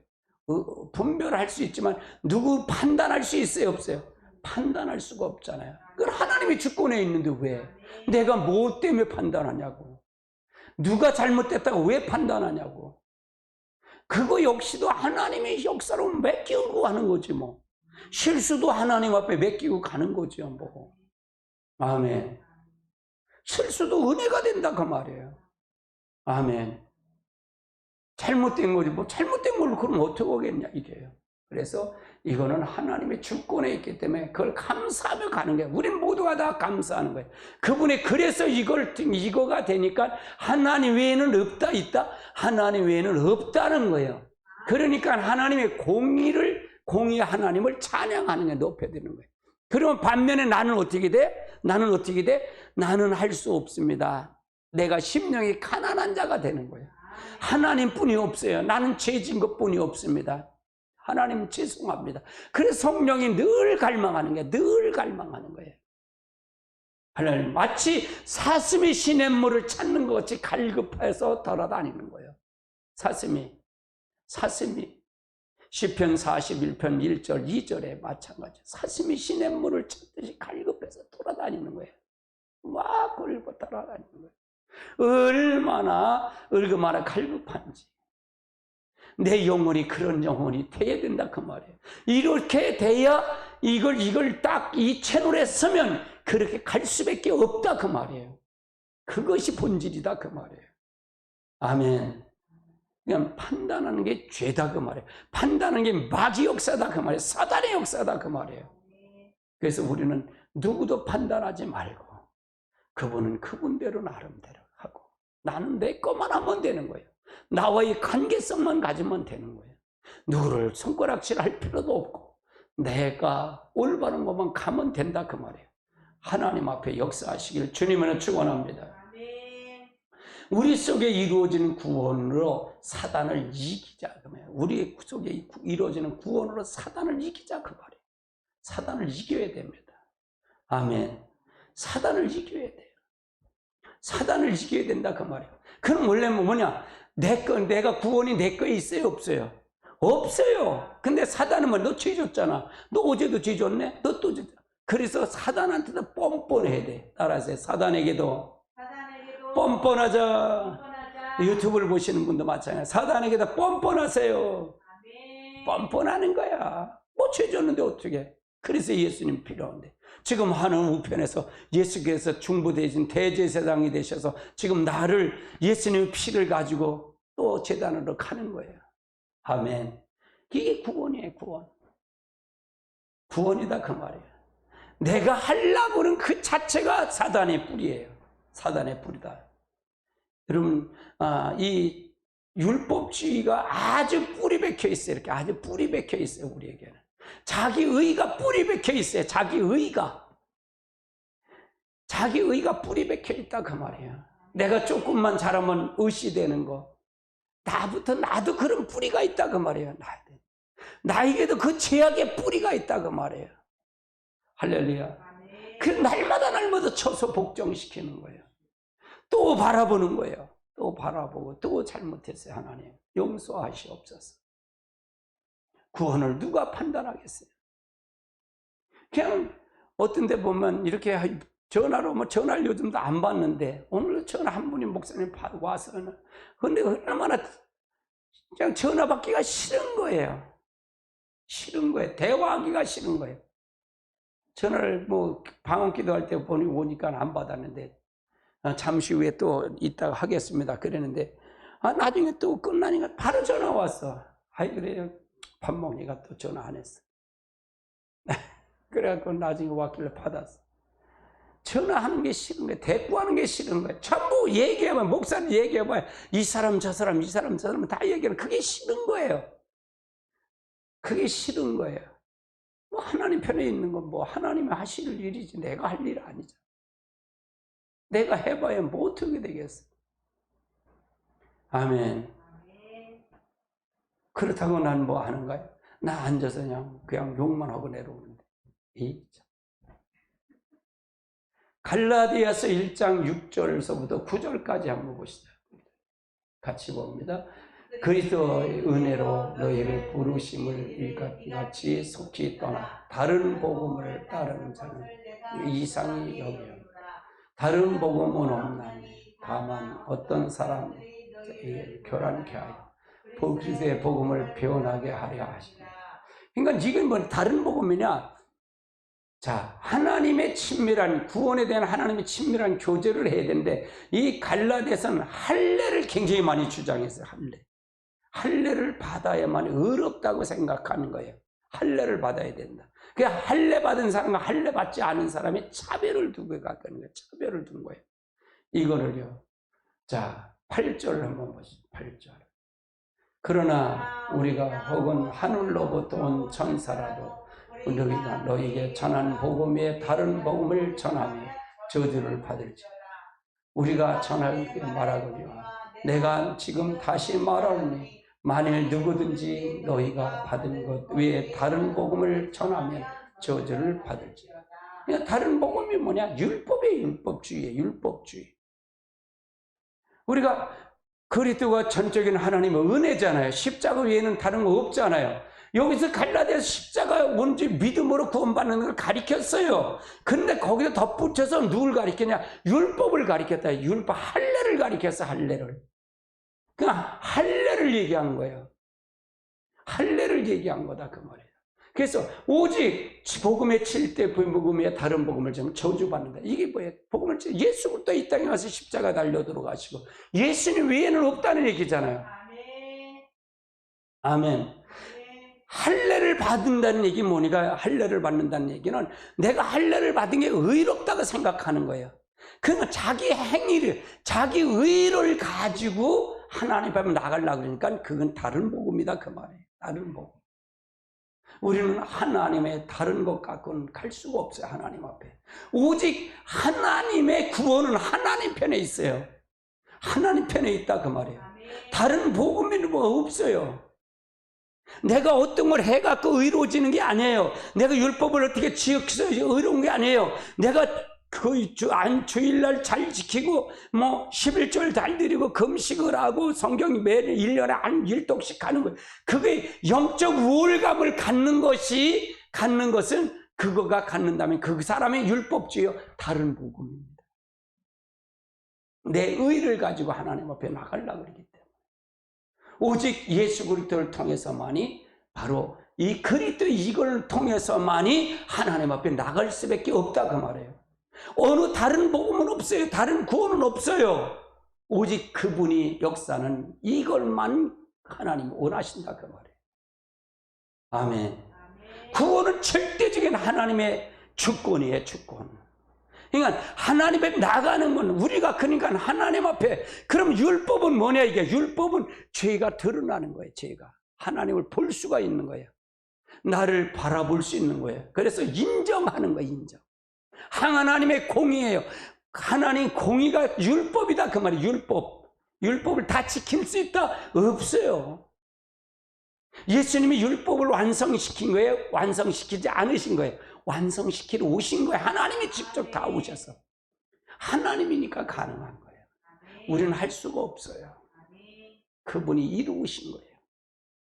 분별할 수 있지만 누구 판단할 수 있어요 없어요? 판단할 수가 없잖아요. 그건 하나님이 주권에 있는데 왜 내가 뭐 때문에 판단하냐고. 누가 잘못됐다고 왜 판단하냐고. 그거 역시도 하나님의 역사로 맡기고 하는 거지 뭐. 실수도 하나님 앞에 맡기고 가는 거죠 뭐. 아멘. 실수도 은혜가 된다 그 말이에요. 아멘. 잘못된 거지 뭐. 잘못된 걸로 그럼 어떻게 하겠냐 이게요. 그래서 이거는 하나님의 주권에 있기 때문에 그걸 감사하며 가는 거예요. 우린 모두가 다 감사하는 거예요. 그분이 그래서 이거가 되니까 하나님 외에는 없다 있다? 하나님 외에는 없다는 거예요. 그러니까 하나님의 공의 하나님을 찬양하는 게 높여드리는 거예요. 그러면 반면에 나는 어떻게 돼? 나는 할 수 없습니다. 내가 심령이 가난한 자가 되는 거예요. 하나님뿐이 없어요. 나는 죄진 것뿐이 없습니다. 하나님 죄송합니다. 그래서 성령이 늘 갈망하는 거예요. 하나님 마치 사슴이 시냇물을 찾는 것 같이 갈급해서 돌아다니는 거예요. 사슴이 시편 41편 1절 2절에 마찬가지. 사슴이 시냇물을 찾듯이 갈급해서 돌아다니는 거예요. 막 걸고 돌아다니는 거예요. 얼마나 갈급한지. 내 영혼이 그런 영혼이 돼야 된다 그 말이에요. 이렇게 돼야 이걸 딱 이 채널에 서면 그렇게 갈 수밖에 없다 그 말이에요. 그것이 본질이다 그 말이에요. 아멘. 그냥 판단하는 게 죄다 그 말이에요. 판단하는 게 마귀 역사다 그 말이에요. 사단의 역사다 그 말이에요. 그래서 우리는 누구도 판단하지 말고 그분은 그분대로 나름대로 하고 나는 내 것만 하면 되는 거예요. 나와의 관계성만 가지면 되는 거예요. 누구를 손가락질할 필요도 없고 내가 올바른 것만 가면 된다 그 말이에요. 하나님 앞에 역사하시길 주님은 축원합니다. 우리 속에 이루어지는 구원으로 사단을 이기자 그 말이에요. 우리 속에 이루어지는 구원으로 사단을 이기자 그 말이에요. 사단을 이겨야 됩니다. 아멘. 사단을 이겨야 돼요. 사단을 이겨야 된다 그 말이에요. 그럼 원래 뭐냐? 내가 구원이 내 거에 있어요 없어요? 없어요. 근데 사단은 뭐 너 죄 줬잖아. 너 어제도 죄 줬네? 너 또 줬잖아. 그래서 사단한테도 뻔뻔해야 돼. 따라서 사단에게도 뻔뻔하자. 유튜브를 보시는 분도 마찬가지야. 사단에게도 뻔뻔하세요. 뻔뻔하는 거야. 뭐 죄 줬는데 어떻게? 그래서 예수님 필요한데 지금 하는 우편에서 예수께서 중보대신 대제사장이 되셔서 지금 나를 예수님의 피를 가지고 또 제단으로 가는 거예요. 아멘. 이게 구원이에요. 구원이다 그 말이에요. 내가 하려고 하는 그 자체가 사단의 뿌리예요. 사단의 뿌리다. 여러분 이 율법주의가 아주 뿌리 박혀 있어요. 이렇게 아주 뿌리 박혀 있어요. 우리에게는 자기 의가 뿌리 박혀 있어요. 자기 의가 뿌리 박혀 있다 그 말이에요. 내가 조금만 잘하면 의시되는 거. 나도 그런 뿌리가 있다 그 말이에요. 나에게도 그 죄악의 뿌리가 있다 그 말이에요. 할렐루야. 그 날마다 쳐서 복종시키는 거예요. 또 바라보는 거예요. 또 바라보고 또 잘못했어요. 하나님 용서하시옵소서. 구원을 누가 판단하겠어요? 그냥 어떤 데 보면 이렇게 전화로 전화를 요즘도 안 받는데 오늘 전화 한 분이 목사님 와서 근데 얼마나 그냥 전화 받기가 싫은 거예요. 대화하기가 싫은 거예요. 전화를 방언 기도할 때 오니까 안 받았는데 잠시 후에 또 이따가 하겠습니다 그랬는데 나중에 또 끝나니까 바로 전화 왔어. 아이 그래요. 밥 먹니까 또 전화 안 했어. 그래갖고 나중에 왔길래 받았어. 전화하는 게 싫은 거예요. 대꾸하는 게 싫은 거예요. 전부 얘기하면 목사님 얘기해봐요. 이 사람 저 사람 다 얘기하면 그게 싫은 거예요. 그게 싫은 거예요. 하나님 편에 있는 건 하나님이 하실 일이지 내가 할 일 아니잖아. 내가 해봐야 어떻게 되겠어. 아멘. 그렇다고 난 뭐 하는가요? 나 앉아서 그냥 욕만 하고 내려오는데. 갈라디아서 1장 6절서부터 9절까지 한번 보시죠. 같이 봅니다. 그리스도의 은혜로 너희를 부르심을 이같이 속히 떠나 다른 복음을 따르는 자는 이상히 여겨. 다른 복음은 없나니 다만 어떤 사람에게 교란케 하여 그리스도의 복음을 변하게 하려 하시니. 그러니까 이건 다른 복음이냐? 자, 하나님의 친밀한 구원에 대한 하나님의 친밀한 교제를 해야 되는데 이 갈라디아서는 할례를 굉장히 많이 주장했어요. 할례를 받아야만 의롭다고 생각하는 거예요. 할례를 받아야 된다. 그 할례 받은 사람과 할례 받지 않은 사람이 차별을 두고 갔다는 거예요. 차별을 둔 거예요. 이거를요. 자, 8절 한번 보시죠. 8절. 그러나 우리가 혹은 하늘로부터 온 천사라도 너희가 너희에게 전한 복음 외에 다른 복음을 전하며 저주를 받을지. 우리가 전하게 말하거니와 내가 지금 다시 말하노니 만일 누구든지 너희가 받은 것 외에 다른 복음을 전하면 저주를 받을지. 그러니까 다른 복음이 뭐냐? 율법의 율법주의예요. 율법주의. 우리가 그리스도가 전적인 하나님의 은혜잖아요. 십자가 외에는 다른 거 없잖아요. 여기서 갈라디아서 십자가 뭔지 믿음으로 구원받는 걸 가리켰어요. 근데 거기서 덧붙여서 누굴 가리켰냐? 율법을 가리켰다. 율법, 할례를 가리켰어. 할례를. 그냥 할례를 얘기한 거예요. 할례를 얘기한 거다 그 말이에요. 그래서 오직 복음의 7대 복음에 다른 복음을 좀 저주받는다. 이게 뭐예요? 복음을 예수 그리스도 이 땅에 와서 십자가 달려 들어가시고 예수님 외에는 없다는 얘기잖아요. 아멘. 할례를 받는다는 얘기 뭐니까? 할례를 받는다는 얘기는 내가 할례를 받은 게 의롭다고 생각하는 거예요. 그러니까 자기 행위를, 자기 의를 가지고 하나님 앞에 나가려고 그러니까 그건 다른 복음이다 그 말이에요. 다른 복음. 우리는 하나님의 다른 것 갖고는 갈 수가 없어요. 하나님 앞에. 오직 하나님의 구원은 하나님 편에 있어요. 하나님 편에 있다 그 말이에요. 다른 복음이 뭐 없어요. 내가 어떤 걸 해갖고 의로워지는 게 아니에요. 내가 율법을 어떻게 지켜서 의로운 게 아니에요. 내가 그 주일날 잘 지키고 11절 잘 드리고 금식을 하고 성경이 매일 1년에 한 1독씩 하는 거예요. 그게 영적 우월감을 갖는 것은 그거가 갖는다면 그 사람의 율법주의요. 다른 복음입니다. 내 의를 가지고 하나님 앞에 나가려고 그러기 때문에 오직 예수 그리스도를 통해서만이 바로 이 그리스도 이걸 통해서만이 하나님 앞에 나갈 수밖에 없다 그 말이에요. 어느 다른 복음은 없어요. 다른 구원은 없어요. 오직 그분이 역사는 이걸만 하나님 원하신다 그 말이에요. 아멘. 구원은 절대적인 하나님의 주권이에요. 주권. 그러니까 하나님 앞에 나가는 건 우리가 그러니까 하나님 앞에 그럼 율법은 뭐냐 이게 율법은 죄가 드러나는 거예요. 죄가 하나님을 볼 수가 있는 거예요. 나를 바라볼 수 있는 거예요. 그래서 인정하는 거예요. 인정. 하나님의 공의예요. 하나님 공의가 율법이다 그 말이에요. 율법을 다 지킬 수 있다? 없어요. 예수님이 율법을 완성시킨 거예요? 완성시키지 않으신 거예요? 완성시키러 오신 거예요. 하나님이 직접 다 오셔서. 하나님이니까 가능한 거예요. 우리는 할 수가 없어요. 그분이 이루신 거예요.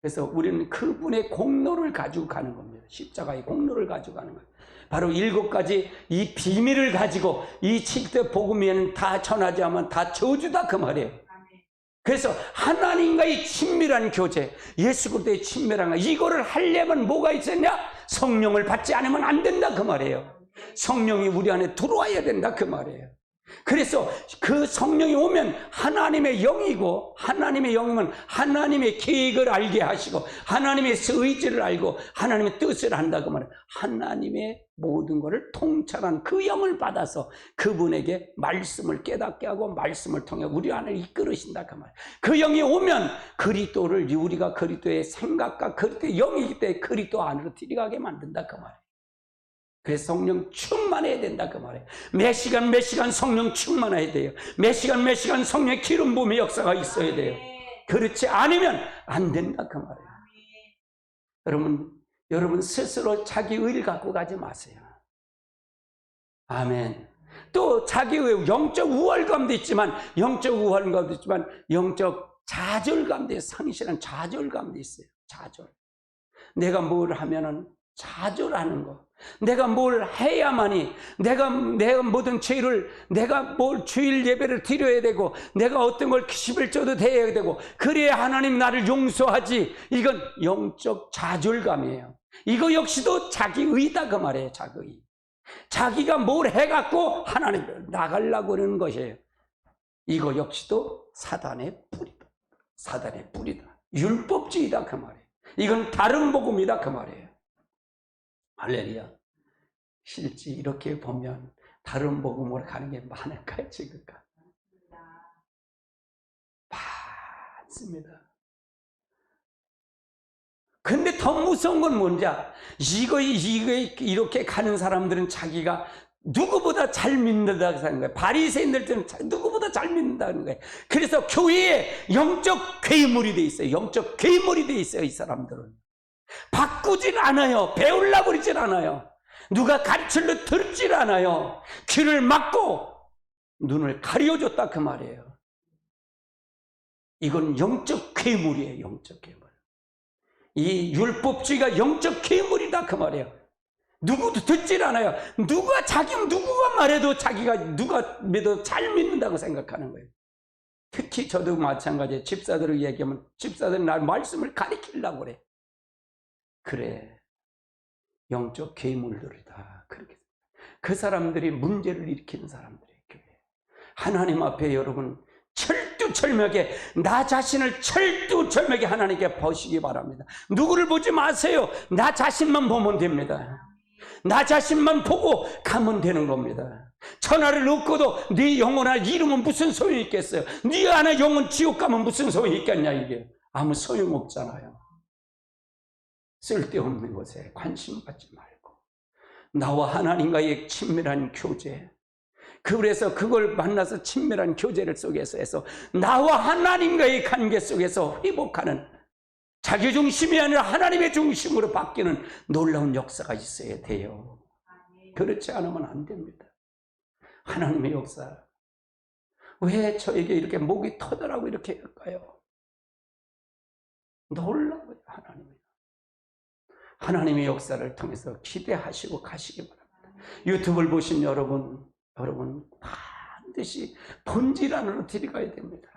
그래서 우리는 그분의 공로를 가지고 가는 겁니다. 십자가의 공로를 가지고 가는 거예요. 바로 7가지 이 비밀을 가지고 이 7대 복음에는 다 전하지 않으면 다 저주다 그 말이에요. 그래서 하나님과의 친밀한 교제, 예수 그리스도의 친밀한 거, 이거를 하려면 뭐가 있었냐? 성령을 받지 않으면 안 된다 그 말이에요. 성령이 우리 안에 들어와야 된다 그 말이에요. 그래서 그 성령이 오면 하나님의 영이고 하나님의 영이면 하나님의 계획을 알게 하시고 하나님의 의지를 알고 하나님의 뜻을 한다고 말해요. 하나님의 모든 것을 통찰한 그 영을 받아서 그분에게 말씀을 깨닫게 하고 말씀을 통해 우리 안을 이끌으신다 그 말이에요. 그 영이 오면 그리스도를 우리가 그리스도의 생각과 그리스도의 영이기 때문에 그리스도 안으로 들어가게 만든다 그 말이에요. 그래서 성령 충만해야 된다 그 말이에요. 몇 시간 성령 충만해야 돼요. 몇 시간 성령의 기름 부음의 역사가 있어야 돼요. 그렇지 않으면 안 된다 그 말이에요. 여러분 스스로 자기 의를 갖고 가지 마세요. 아멘. 또 자기 의 영적 우월감도 있지만 영적 좌절감도 있어요. 상실한 좌절감도 있어요. 좌절. 내가 뭘 하면은 좌절하는 거. 내가 뭘 해야만이 내가 모든 죄를 내가 뭘 주일 예배를 드려야 되고 내가 어떤 걸 11조도 돼야 되고 그래야 하나님 나를 용서하지. 이건 영적 좌절감이에요. 이거 역시도 자기 의다 그 말이에요. 자기 의. 자기가 뭘 해갖고 하나님을 나가려고 그러는 것이에요. 이거 역시도 사단의 뿌리다. 사단의 뿌리다. 율법주의다 그 말이에요. 이건 다른 복음이다 그 말이에요. 할렐루야. 실제 이렇게 보면 다른 복음으로 가는 게 많을까요? 지금까지? 많습니다. 근데 더 무서운 건 뭔지 알아? 이거 이렇게 가는 사람들은 자기가 누구보다 잘 믿는다고 하는 거예요. 바리새인들은 누구보다 잘 믿는다는 거예요. 그래서 교회에 영적 괴물이 돼 있어요. 영적 괴물이 돼 있어요. 이 사람들은 바꾸질 않아요. 배우려고 그러질 않아요. 누가 가르치려 듣질 않아요. 귀를 막고 눈을 가려줬다 그 말이에요. 이건 영적 괴물이에요. 영적 괴물. 이 율법주의가 영적 괴물이다 그 말이에요. 누구도 듣질 않아요. 누가 말해도 자기가 누가 믿어도 잘 믿는다고 생각하는 거예요. 특히 저도 마찬가지예요. 집사들을 얘기하면 집사들은 날 말씀을 가리키려고 그래. 그래, 영적 괴물들이다. 그렇게 그 사람들이 문제를 일으키는 사람들이에요. 교회. 하나님 앞에 여러분 철두철미하게 나 자신을 철두철미하게 하나님께 보시기 바랍니다. 누구를 보지 마세요. 나 자신만 보면 됩니다. 나 자신만 보고 가면 되는 겁니다. 천하를 얻고도 네 영혼을 잃으면 무슨 소용이 있겠어요? 네 안에 영혼 지옥 가면 무슨 소용이 있겠냐. 이게 아무 소용없잖아요. 쓸데없는 것에 관심 갖지 말고 나와 하나님과의 친밀한 교제, 그래서 그걸 만나서 친밀한 교제를 속에서 해서 나와 하나님과의 관계 속에서 회복하는, 자기중심이 아니라 하나님의 중심으로 바뀌는 놀라운 역사가 있어야 돼요. 그렇지 않으면 안 됩니다. 하나님의 역사. 왜 저에게 이렇게 목이 터더라고 이렇게 할까요? 놀라워요. 하나님의 역사를 통해서 기대하시고 가시기 바랍니다. 유튜브를 보신 여러분 반드시 본질 안으로 들어가야 됩니다.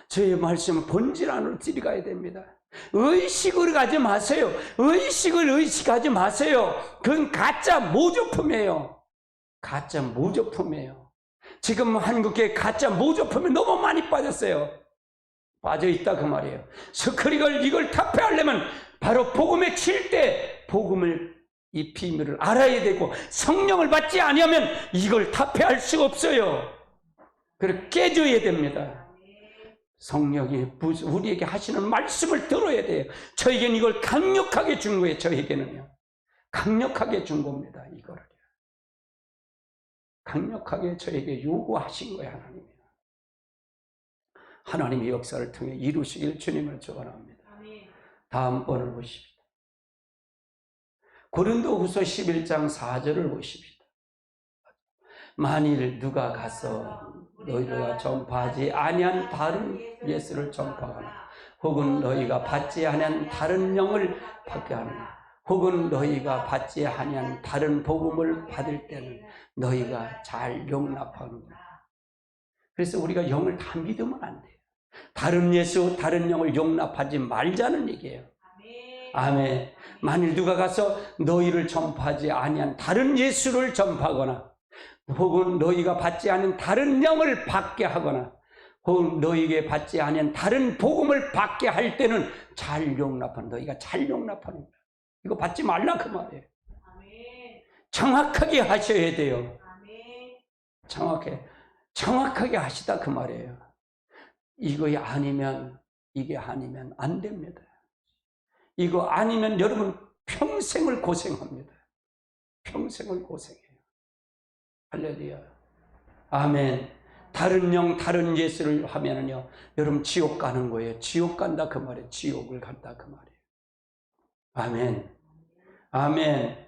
저의 말씀은 본질 안으로 들어가야 됩니다. 의식으로 가지 마세요. 의식을 의식하지 마세요. 그건 가짜 모조품이에요. 가짜 모조품이에요. 지금 한국에 가짜 모조품이 너무 많이 빠졌어요. 빠져있다 그 말이에요. 그래서 이걸 타파하려면 바로 복음에 칠 때 복음을, 이 비밀을 알아야 되고 성령을 받지 않으면 이걸 타파할 수가 없어요. 그래서 깨져야 됩니다. 성령이 우리에게 하시는 말씀을 들어야 돼요. 저에게는 이걸 강력하게 준 거예요. 저에게는요. 강력하게 준 겁니다. 이거를. 강력하게 저에게 요구하신 거예요. 하나님의 역사를 통해 이루시길 주님을 축원합니다. 다음 번을 보십시다. 고린도후서 11장 4절을 보십시다. 만일 누가 가서 너희가 전파하지 아니한 다른 예수를 전파하거나 혹은 너희가 받지 아니한 다른 영을 받게 하느냐 혹은 너희가 받지 아니한 다른 복음을 받을 때는 너희가 잘 용납하는구나. 그래서 우리가 영을 다 믿으면 안 돼요. 다른 예수, 다른 영을 용납하지 말자는 얘기예요. 아멘. 만일 누가 가서 너희를 전파하지 아니한 다른 예수를 전파하거나 혹은 너희가 받지 않은 다른 영을 받게 하거나 혹은 너희에게 받지 않은 다른 복음을 받게 할 때는 잘 용납하는, 너희가 잘 용납하는 거야. 이거 받지 말라 그 말이에요. 정확하게 하셔야 돼요. 정확하게 하시다 그 말이에요. 이게 아니면 안 됩니다. 이거 아니면 여러분 평생을 고생합니다. 평생을 고생해요. 할렐루야. 아멘. 다른 영, 다른 예수를 하면은요, 여러분 지옥 가는 거예요. 지옥 간다 그 말이에요. 지옥을 간다 그 말이에요. 아멘. 아멘.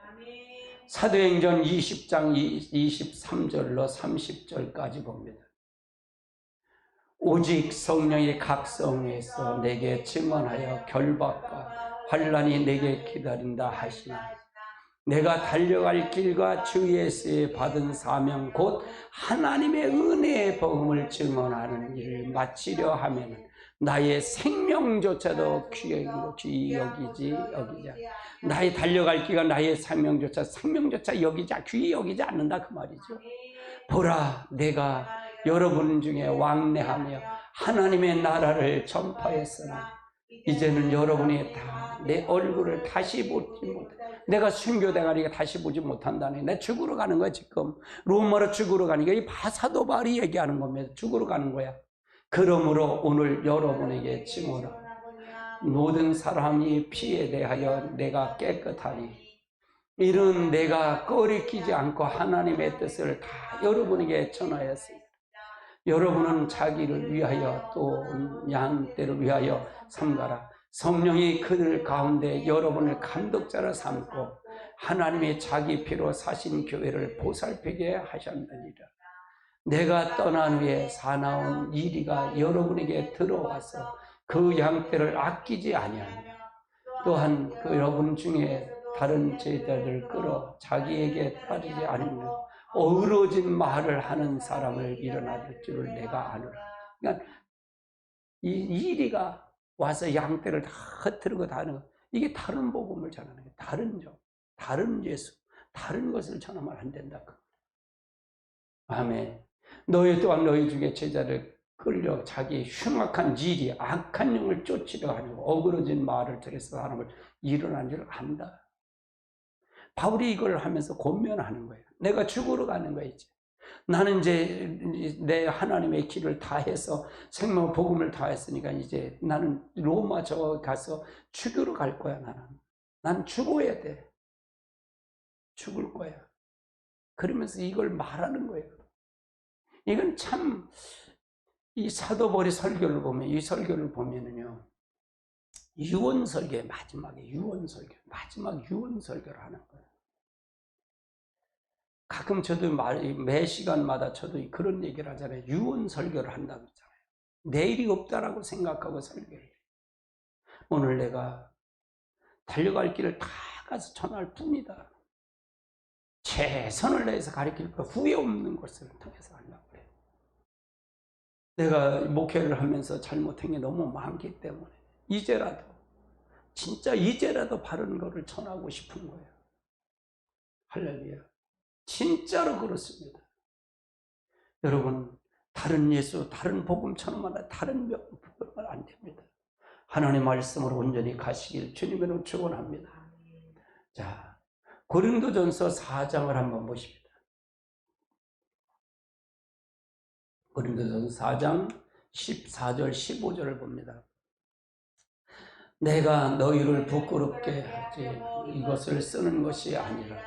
사도행전 20장 23절로 30절까지 봅니다. 오직 성령의 각성에서 내게 증언하여 결박과 환난이 내게 기다린다 하시나 내가 달려갈 길과 주 예수의 받은 사명 곧 하나님의 은혜의 복음을 증언하는 일을 마치려 하면 나의 생명조차도 귀히 여기지 나의 달려갈 길과 나의 생명조차 귀히 여기지 않는다 그 말이죠. 보라, 내가 여러분 중에 왕래하며 하나님의 나라를 전파했으나 이제는 여러분이 다 내 얼굴을 다시 보지 못해. 내가 순교대가리가 다시 보지 못한다니. 내 죽으러 가는 거야 지금. 로마로 죽으러 가는 거야. 이 사도 바울이 얘기하는 겁니다. 죽으러 가는 거야. 그러므로 오늘 여러분에게 증언하노라. 모든 사람이 피에 대하여 내가 깨끗하니 이는 내가 꺼리끼지 않고 하나님의 뜻을 다 여러분에게 전하였습니다. 여러분은 자기를 위하여 또 양떼를 위하여 삼가라. 성령이 그들 가운데 여러분을 감독자로 삼고 하나님의 자기 피로 사신 교회를 보살피게 하셨느니라. 내가 떠난 후에 사나운 이리가 여러분에게 들어와서 그 양떼를 아끼지 아니하며 또한 그 여러분 중에 다른 제자들 끌어 자기에게 따르지 않으며 어우러진 말을 하는 사람을 일어날 줄을 내가 아노라. 그러니까 이 이리가 와서 양떼를 다 흩트르고 다 하는 거, 이게 다른 복음을 전하는 거예요. 다른 종, 다른 예수, 다른 것을 전하면 안 된다. 아멘. 너희 또한 너희 중에 제자를 끌려 자기 흉악한 일이 악한 영을 쫓으려 하고 어그러진 말을 들여서 사람을 일어난 줄 안다. 바울이 이걸 하면서 권면하는 거예요. 내가 죽으러 가는 거예요. 이제. 나는 이제 내 하나님의 길을 다해서 생명 복음을 다했으니까 이제 나는 로마 저 가서 죽으러 갈 거야. 나는 죽어야 돼. 죽을 거야. 그러면서 이걸 말하는 거예요. 이건 참 이 사도 바울의 설교를 보면 이 설교를 보면은요. 유언 설교의 마지막에 유언 설교, 마지막 유언 설교를 하는 거예요. 가끔 저도 매 시간마다 저도 그런 얘기를 하잖아요. 유언 설교를 한다고 했잖아요. 내일이 없다라고 생각하고 설교해요. 오늘 내가 달려갈 길을 다 가서 전할 뿐이다. 최선을 다해서 가르칠 거 후회 없는 것을 통해서 하려고 그래요. 내가 목회를 하면서 잘못한 게 너무 많기 때문에 이제라도 진짜 이제라도 바른 거를 전하고 싶은 거예요. 할렐루야. 진짜로 그렇습니다. 여러분 다른 예수, 다른 복음 전하마다 다른 복음은 안 됩니다. 하나님의 말씀으로 온전히 가시길 주님으로 축원합니다. 자, 고린도전서 4장을 한번 보십니다. 고린도전서 4장 14절 15절을 봅니다. 내가 너희를 부끄럽게 하지 이것을 쓰는 것이 아니라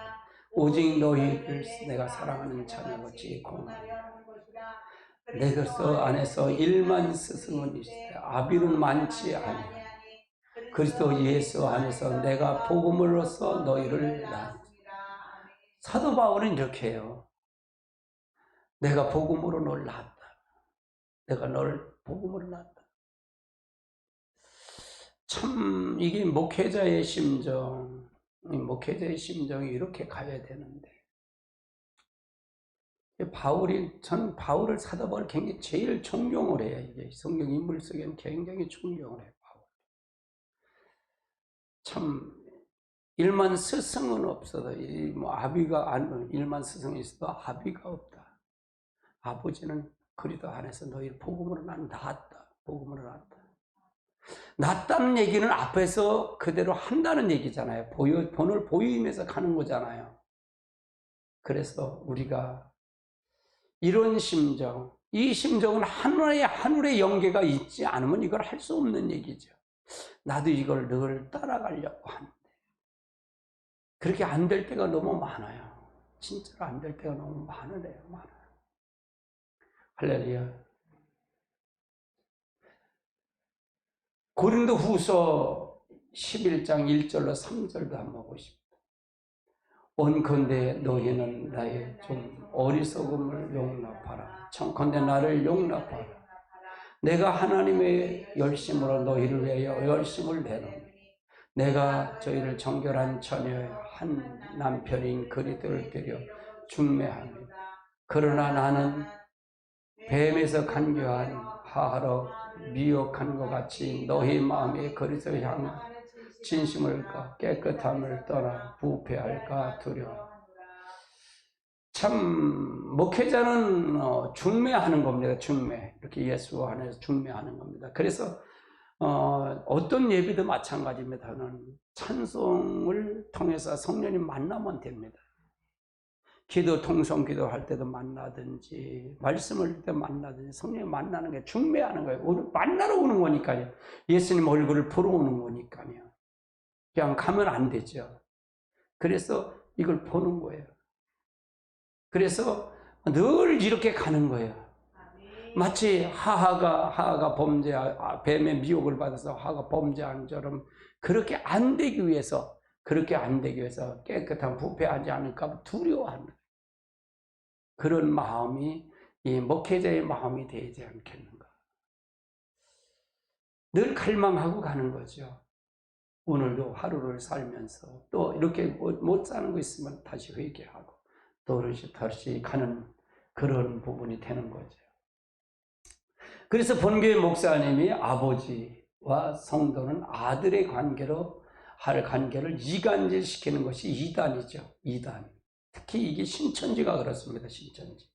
오직 너희를 내가 사랑하는 자녀같이 공하노라. 내 그 안에서 1만 스승은 있으되 아비는 많지 아니라 그리스도 예수 안에서 내가 복음으로써 너희를 낳았다. 사도 바울은 이렇게 해요. 내가 복음으로 널 낳았다. 내가 널 복음으로 낳았다. 참 이게 목회자의 심정이 이렇게 가야 되는데 전 바울을 사도 바울을 굉장히 제일 존경을 해요. 이게 성경 인물 속에는 굉장히 존경을 해요. 바울. 참 1만 스승은 없어도 아비가 1만 스승이 있어도 아비가 없다. 아버지는 그리스도 안에서 너희를 복음으로 난 낳았다. 복음으로 낳았다. 낳았다는 얘기는 앞에서 그대로 한다는 얘기잖아요. 본을 보이면서 가는 거잖아요. 그래서 우리가 이런 심정, 이 심정은 하늘의 영계가 있지 않으면 이걸 할 수 없는 얘기죠. 나도 이걸 늘 따라가려고 하는데 그렇게 안 될 때가 너무 많아요. 진짜로 안 될 때가 너무 많아요. 할렐루야. 고린도후서 11장 1절로 3절도 한번 보십시오. 원컨대 너희는 나의 좀 어리석음을 용납하라. 청컨대 나를 용납하라. 내가 하나님의 열심으로 너희를 위하여 열심을 내노니 내가 저희를 정결한 처녀의 한 남편인 그리스도를 데려 중매합니다. 그러나 나는 뱀에서 간교한 하하로 미혹한 것 같이 너희 마음에 그리스도를 향한 진심을까 깨끗함을 떠나 부패할까 두려워. 참 목회자는 중매하는 겁니다. 중매. 이렇게 예수 안에서 중매하는 겁니다. 그래서 어떤 예배도 마찬가지입니다. 찬송을 통해서 성령님 만나면 됩니다. 기도, 통성기도 할 때도 만나든지, 말씀을 할 때 만나든지, 성령 만나는 게 중매하는 거예요. 오늘 만나러 오는 거니까요. 예수님 얼굴을 보러 오는 거니까요. 그냥 가면 안 되죠. 그래서 이걸 보는 거예요. 그래서 늘 이렇게 가는 거예요. 마치 하하가 뱀의 미혹을 받아서 하하가 범죄한 처럼 그렇게 안 되기 위해서 깨끗한 부패하지 않을까 두려워하는 거예요. 그런 마음이 이 목회자의 마음이 되지 않겠는가. 늘 갈망하고 가는 거죠. 오늘도 하루를 살면서 또 이렇게 못 사는 거 있으면 다시 회개하고 또 다시 가는 그런 부분이 되는 거죠. 그래서 본교회 목사님이 아버지와 성도는 아들의 관계로 할 관계를 이간질시키는 것이 이단이죠. 이단. 특히 이게 신천지가 그렇습니다. 신천지.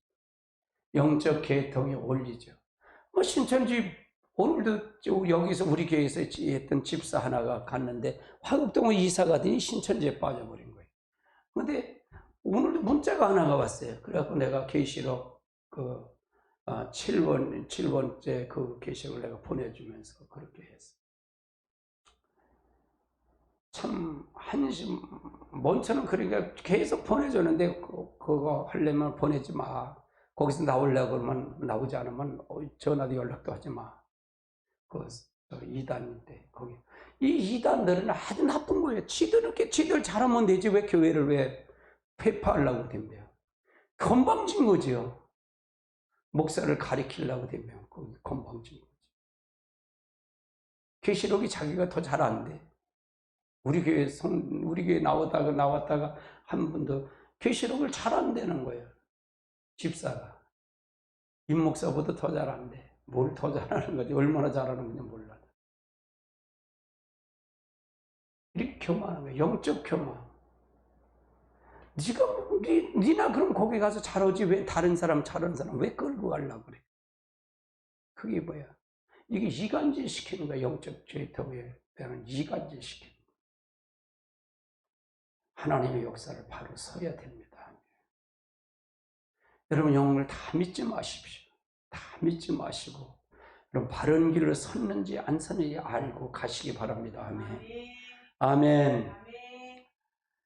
영적 계통의 원리죠. 신천지 오늘도 여기서 우리 교회에서 했던 집사 하나가 갔는데 화곡동으로 이사 가더니 신천지에 빠져버린 거예요. 근데 오늘도 문자가 하나가 왔어요. 그래갖고 내가 계시록 7번째 그 계시록을 내가 보내주면서 그렇게 했어. 참 먼저는 그러니까 계속 보내줬는데 그거 하려면 보내지 마. 거기서 나오려고 그러면 나오지 않으면 전화도 연락도 하지 마. 그 이단인데 거기 이 이단들은 아주 나쁜 거예요. 지들 잘하면 되지 왜 교회를 왜 폐파하려고 댕겨요. 건방진 거죠. 목사를 가리키려고 되면 거기 건방진 거지. 계시록이 자기가 더 잘 안 돼. 우리 교회 나왔다가 한 분도 계시록을 잘 안 되는 거예요. 집사가 임 목사보다 더 잘 안 돼. 뭘 더 잘하는 거지? 얼마나 잘하는 건지 몰라. 이렇게 교만한 거예요. 영적 교만. 니나 그럼 거기 가서 잘하지 왜 다른 사람 왜 끌고 가려고 그래? 그게 뭐야? 이게 이간질 시키는 거야. 영적 죄통에 대한 이간질 시키는 거야. 하나님의 역사를 바로 서야 됩니다. 여러분 영을 다 믿지 마십시오. 다 믿지 마시고 여러분 바른 길을 섰는지 안 섰는지 알고 가시기 바랍니다. 아멘. 아멘.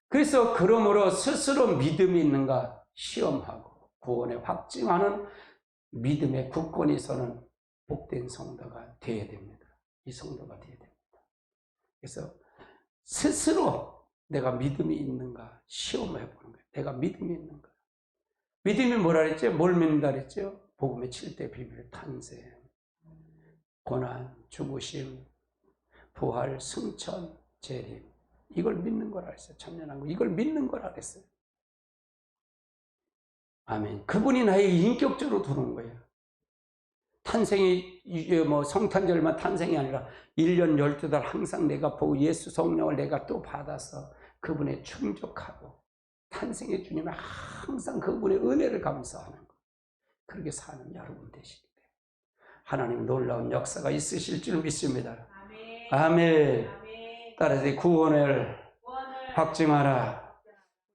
그래서 그러므로 스스로 믿음이 있는가 시험하고 구원에 확증하는 믿음의 굳건히 서는 복된 성도가 되어야 됩니다. 이 성도가 되어야 됩니다. 그래서 스스로 내가 믿음이 있는가 시험해 보는 거예요. 내가 믿음이 있는가. 믿음이 뭐라 그랬죠? 뭘 믿는다 그랬죠? 복음의 7대 비밀, 탄생, 고난, 죽으심, 부활, 승천, 재림. 이걸 믿는 거라 했어요. 천년한 거. 이걸 믿는 거라 했어요. 아멘. 그분이 나에게 인격적으로 들어온 거예요. 탄생이 성탄절만 탄생이 아니라 1년 12달 항상 내가 보고 예수 성령을 내가 또 받아서 그분에 충족하고 탄생의 주님의 항상 그분의 은혜를 감사하는 것. 그렇게 사는 여러분 되시기 때문에 하나님 놀라운 역사가 있으실 줄 믿습니다. 아멘. 아멘. 따라서 구원을 확증하라.